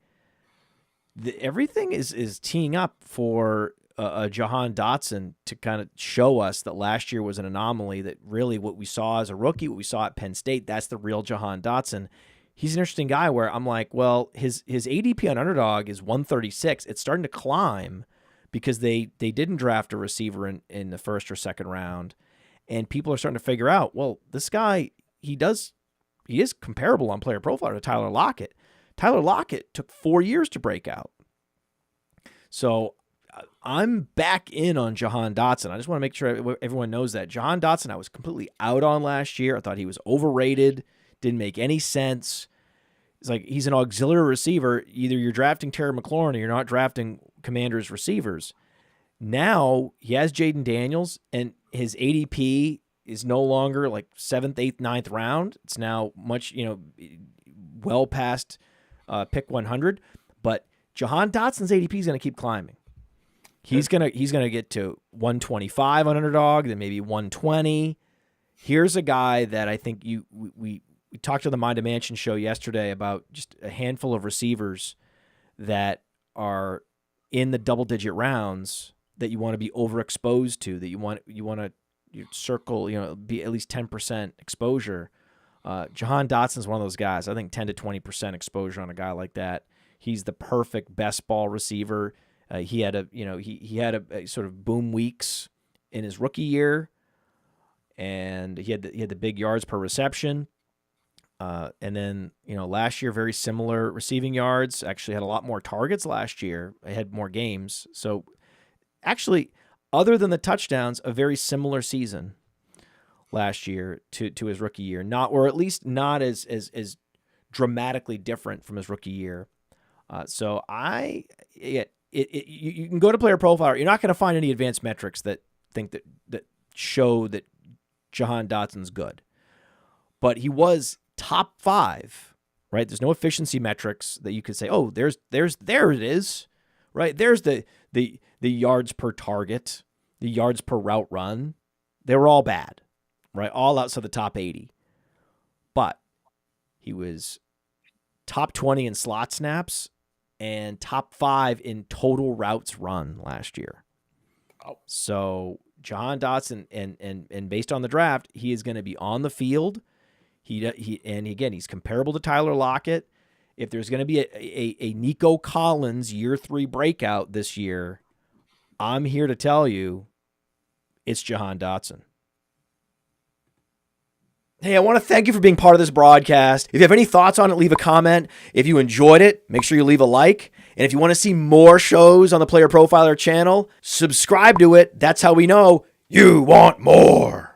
Everything is teeing up for Jahan Dotson to kind of show us that last year was an anomaly, that really what we saw as a rookie, what we saw at Penn State, that's the real Jahan Dotson. He's an interesting guy where I'm like, well, his ADP on Underdog is 136. It's starting to climb because they didn't draft a receiver in the first or second round. And people are starting to figure out, well, this guy, he is comparable on Player Profiler to Tyler Lockett. Tyler Lockett took 4 years to break out. So I'm back in on Jahan Dotson. I just want to make sure everyone knows that. Jahan Dotson, I was completely out on last year. I thought he was overrated, didn't make any sense. he's an auxiliary receiver. Either you're drafting Terry McLaurin or you're not drafting Commanders receivers. Now he has Jayden Daniels, and his ADP is no longer like 7th, 8th, 9th round. It's now much, well past pick 100. But Jahan Dotson's ADP is going to keep climbing. He's gonna get to 125 on Underdog, then maybe 120. Here's a guy that I think we talked to the Mind of Mansion show yesterday about just a handful of receivers that are in the double-digit rounds that you want to be overexposed to, that you want to circle, be at least 10% exposure. Jahan Dotson's one of those guys. I think 10 to 20% exposure on a guy like that. He's the perfect best ball receiver. He had a sort of boom weeks in his rookie year, and he had the big yards per reception. And then last year, very similar receiving yards. Actually, had a lot more targets last year. He had more games. So actually, other than the touchdowns, a very similar season last year to his rookie year. Or at least not as dramatically different from his rookie year. You can go to Player Profiler. You're not going to find any advanced metrics that show that Jahan Dotson's good, but he was top 5, right? There's no efficiency metrics that you could say, oh, there it is, right? There's the yards per target, the yards per route run. They were all bad, right? All outside the top 80, but he was top 20 in slot snaps and top 5 in total routes run last year. Oh. So Jahan Dotson, and based on the draft, he is going to be on the field. He's comparable to Tyler Lockett. If there's going to be a Nico Collins year 3 breakout this year, I'm here to tell you it's Jahan Dotson. Hey, I want to thank you for being part of this broadcast. If you have any thoughts on it, leave a comment. If you enjoyed it, make sure you leave a like. And if you want to see more shows on the Player Profiler channel, subscribe to it. That's how we know you want more.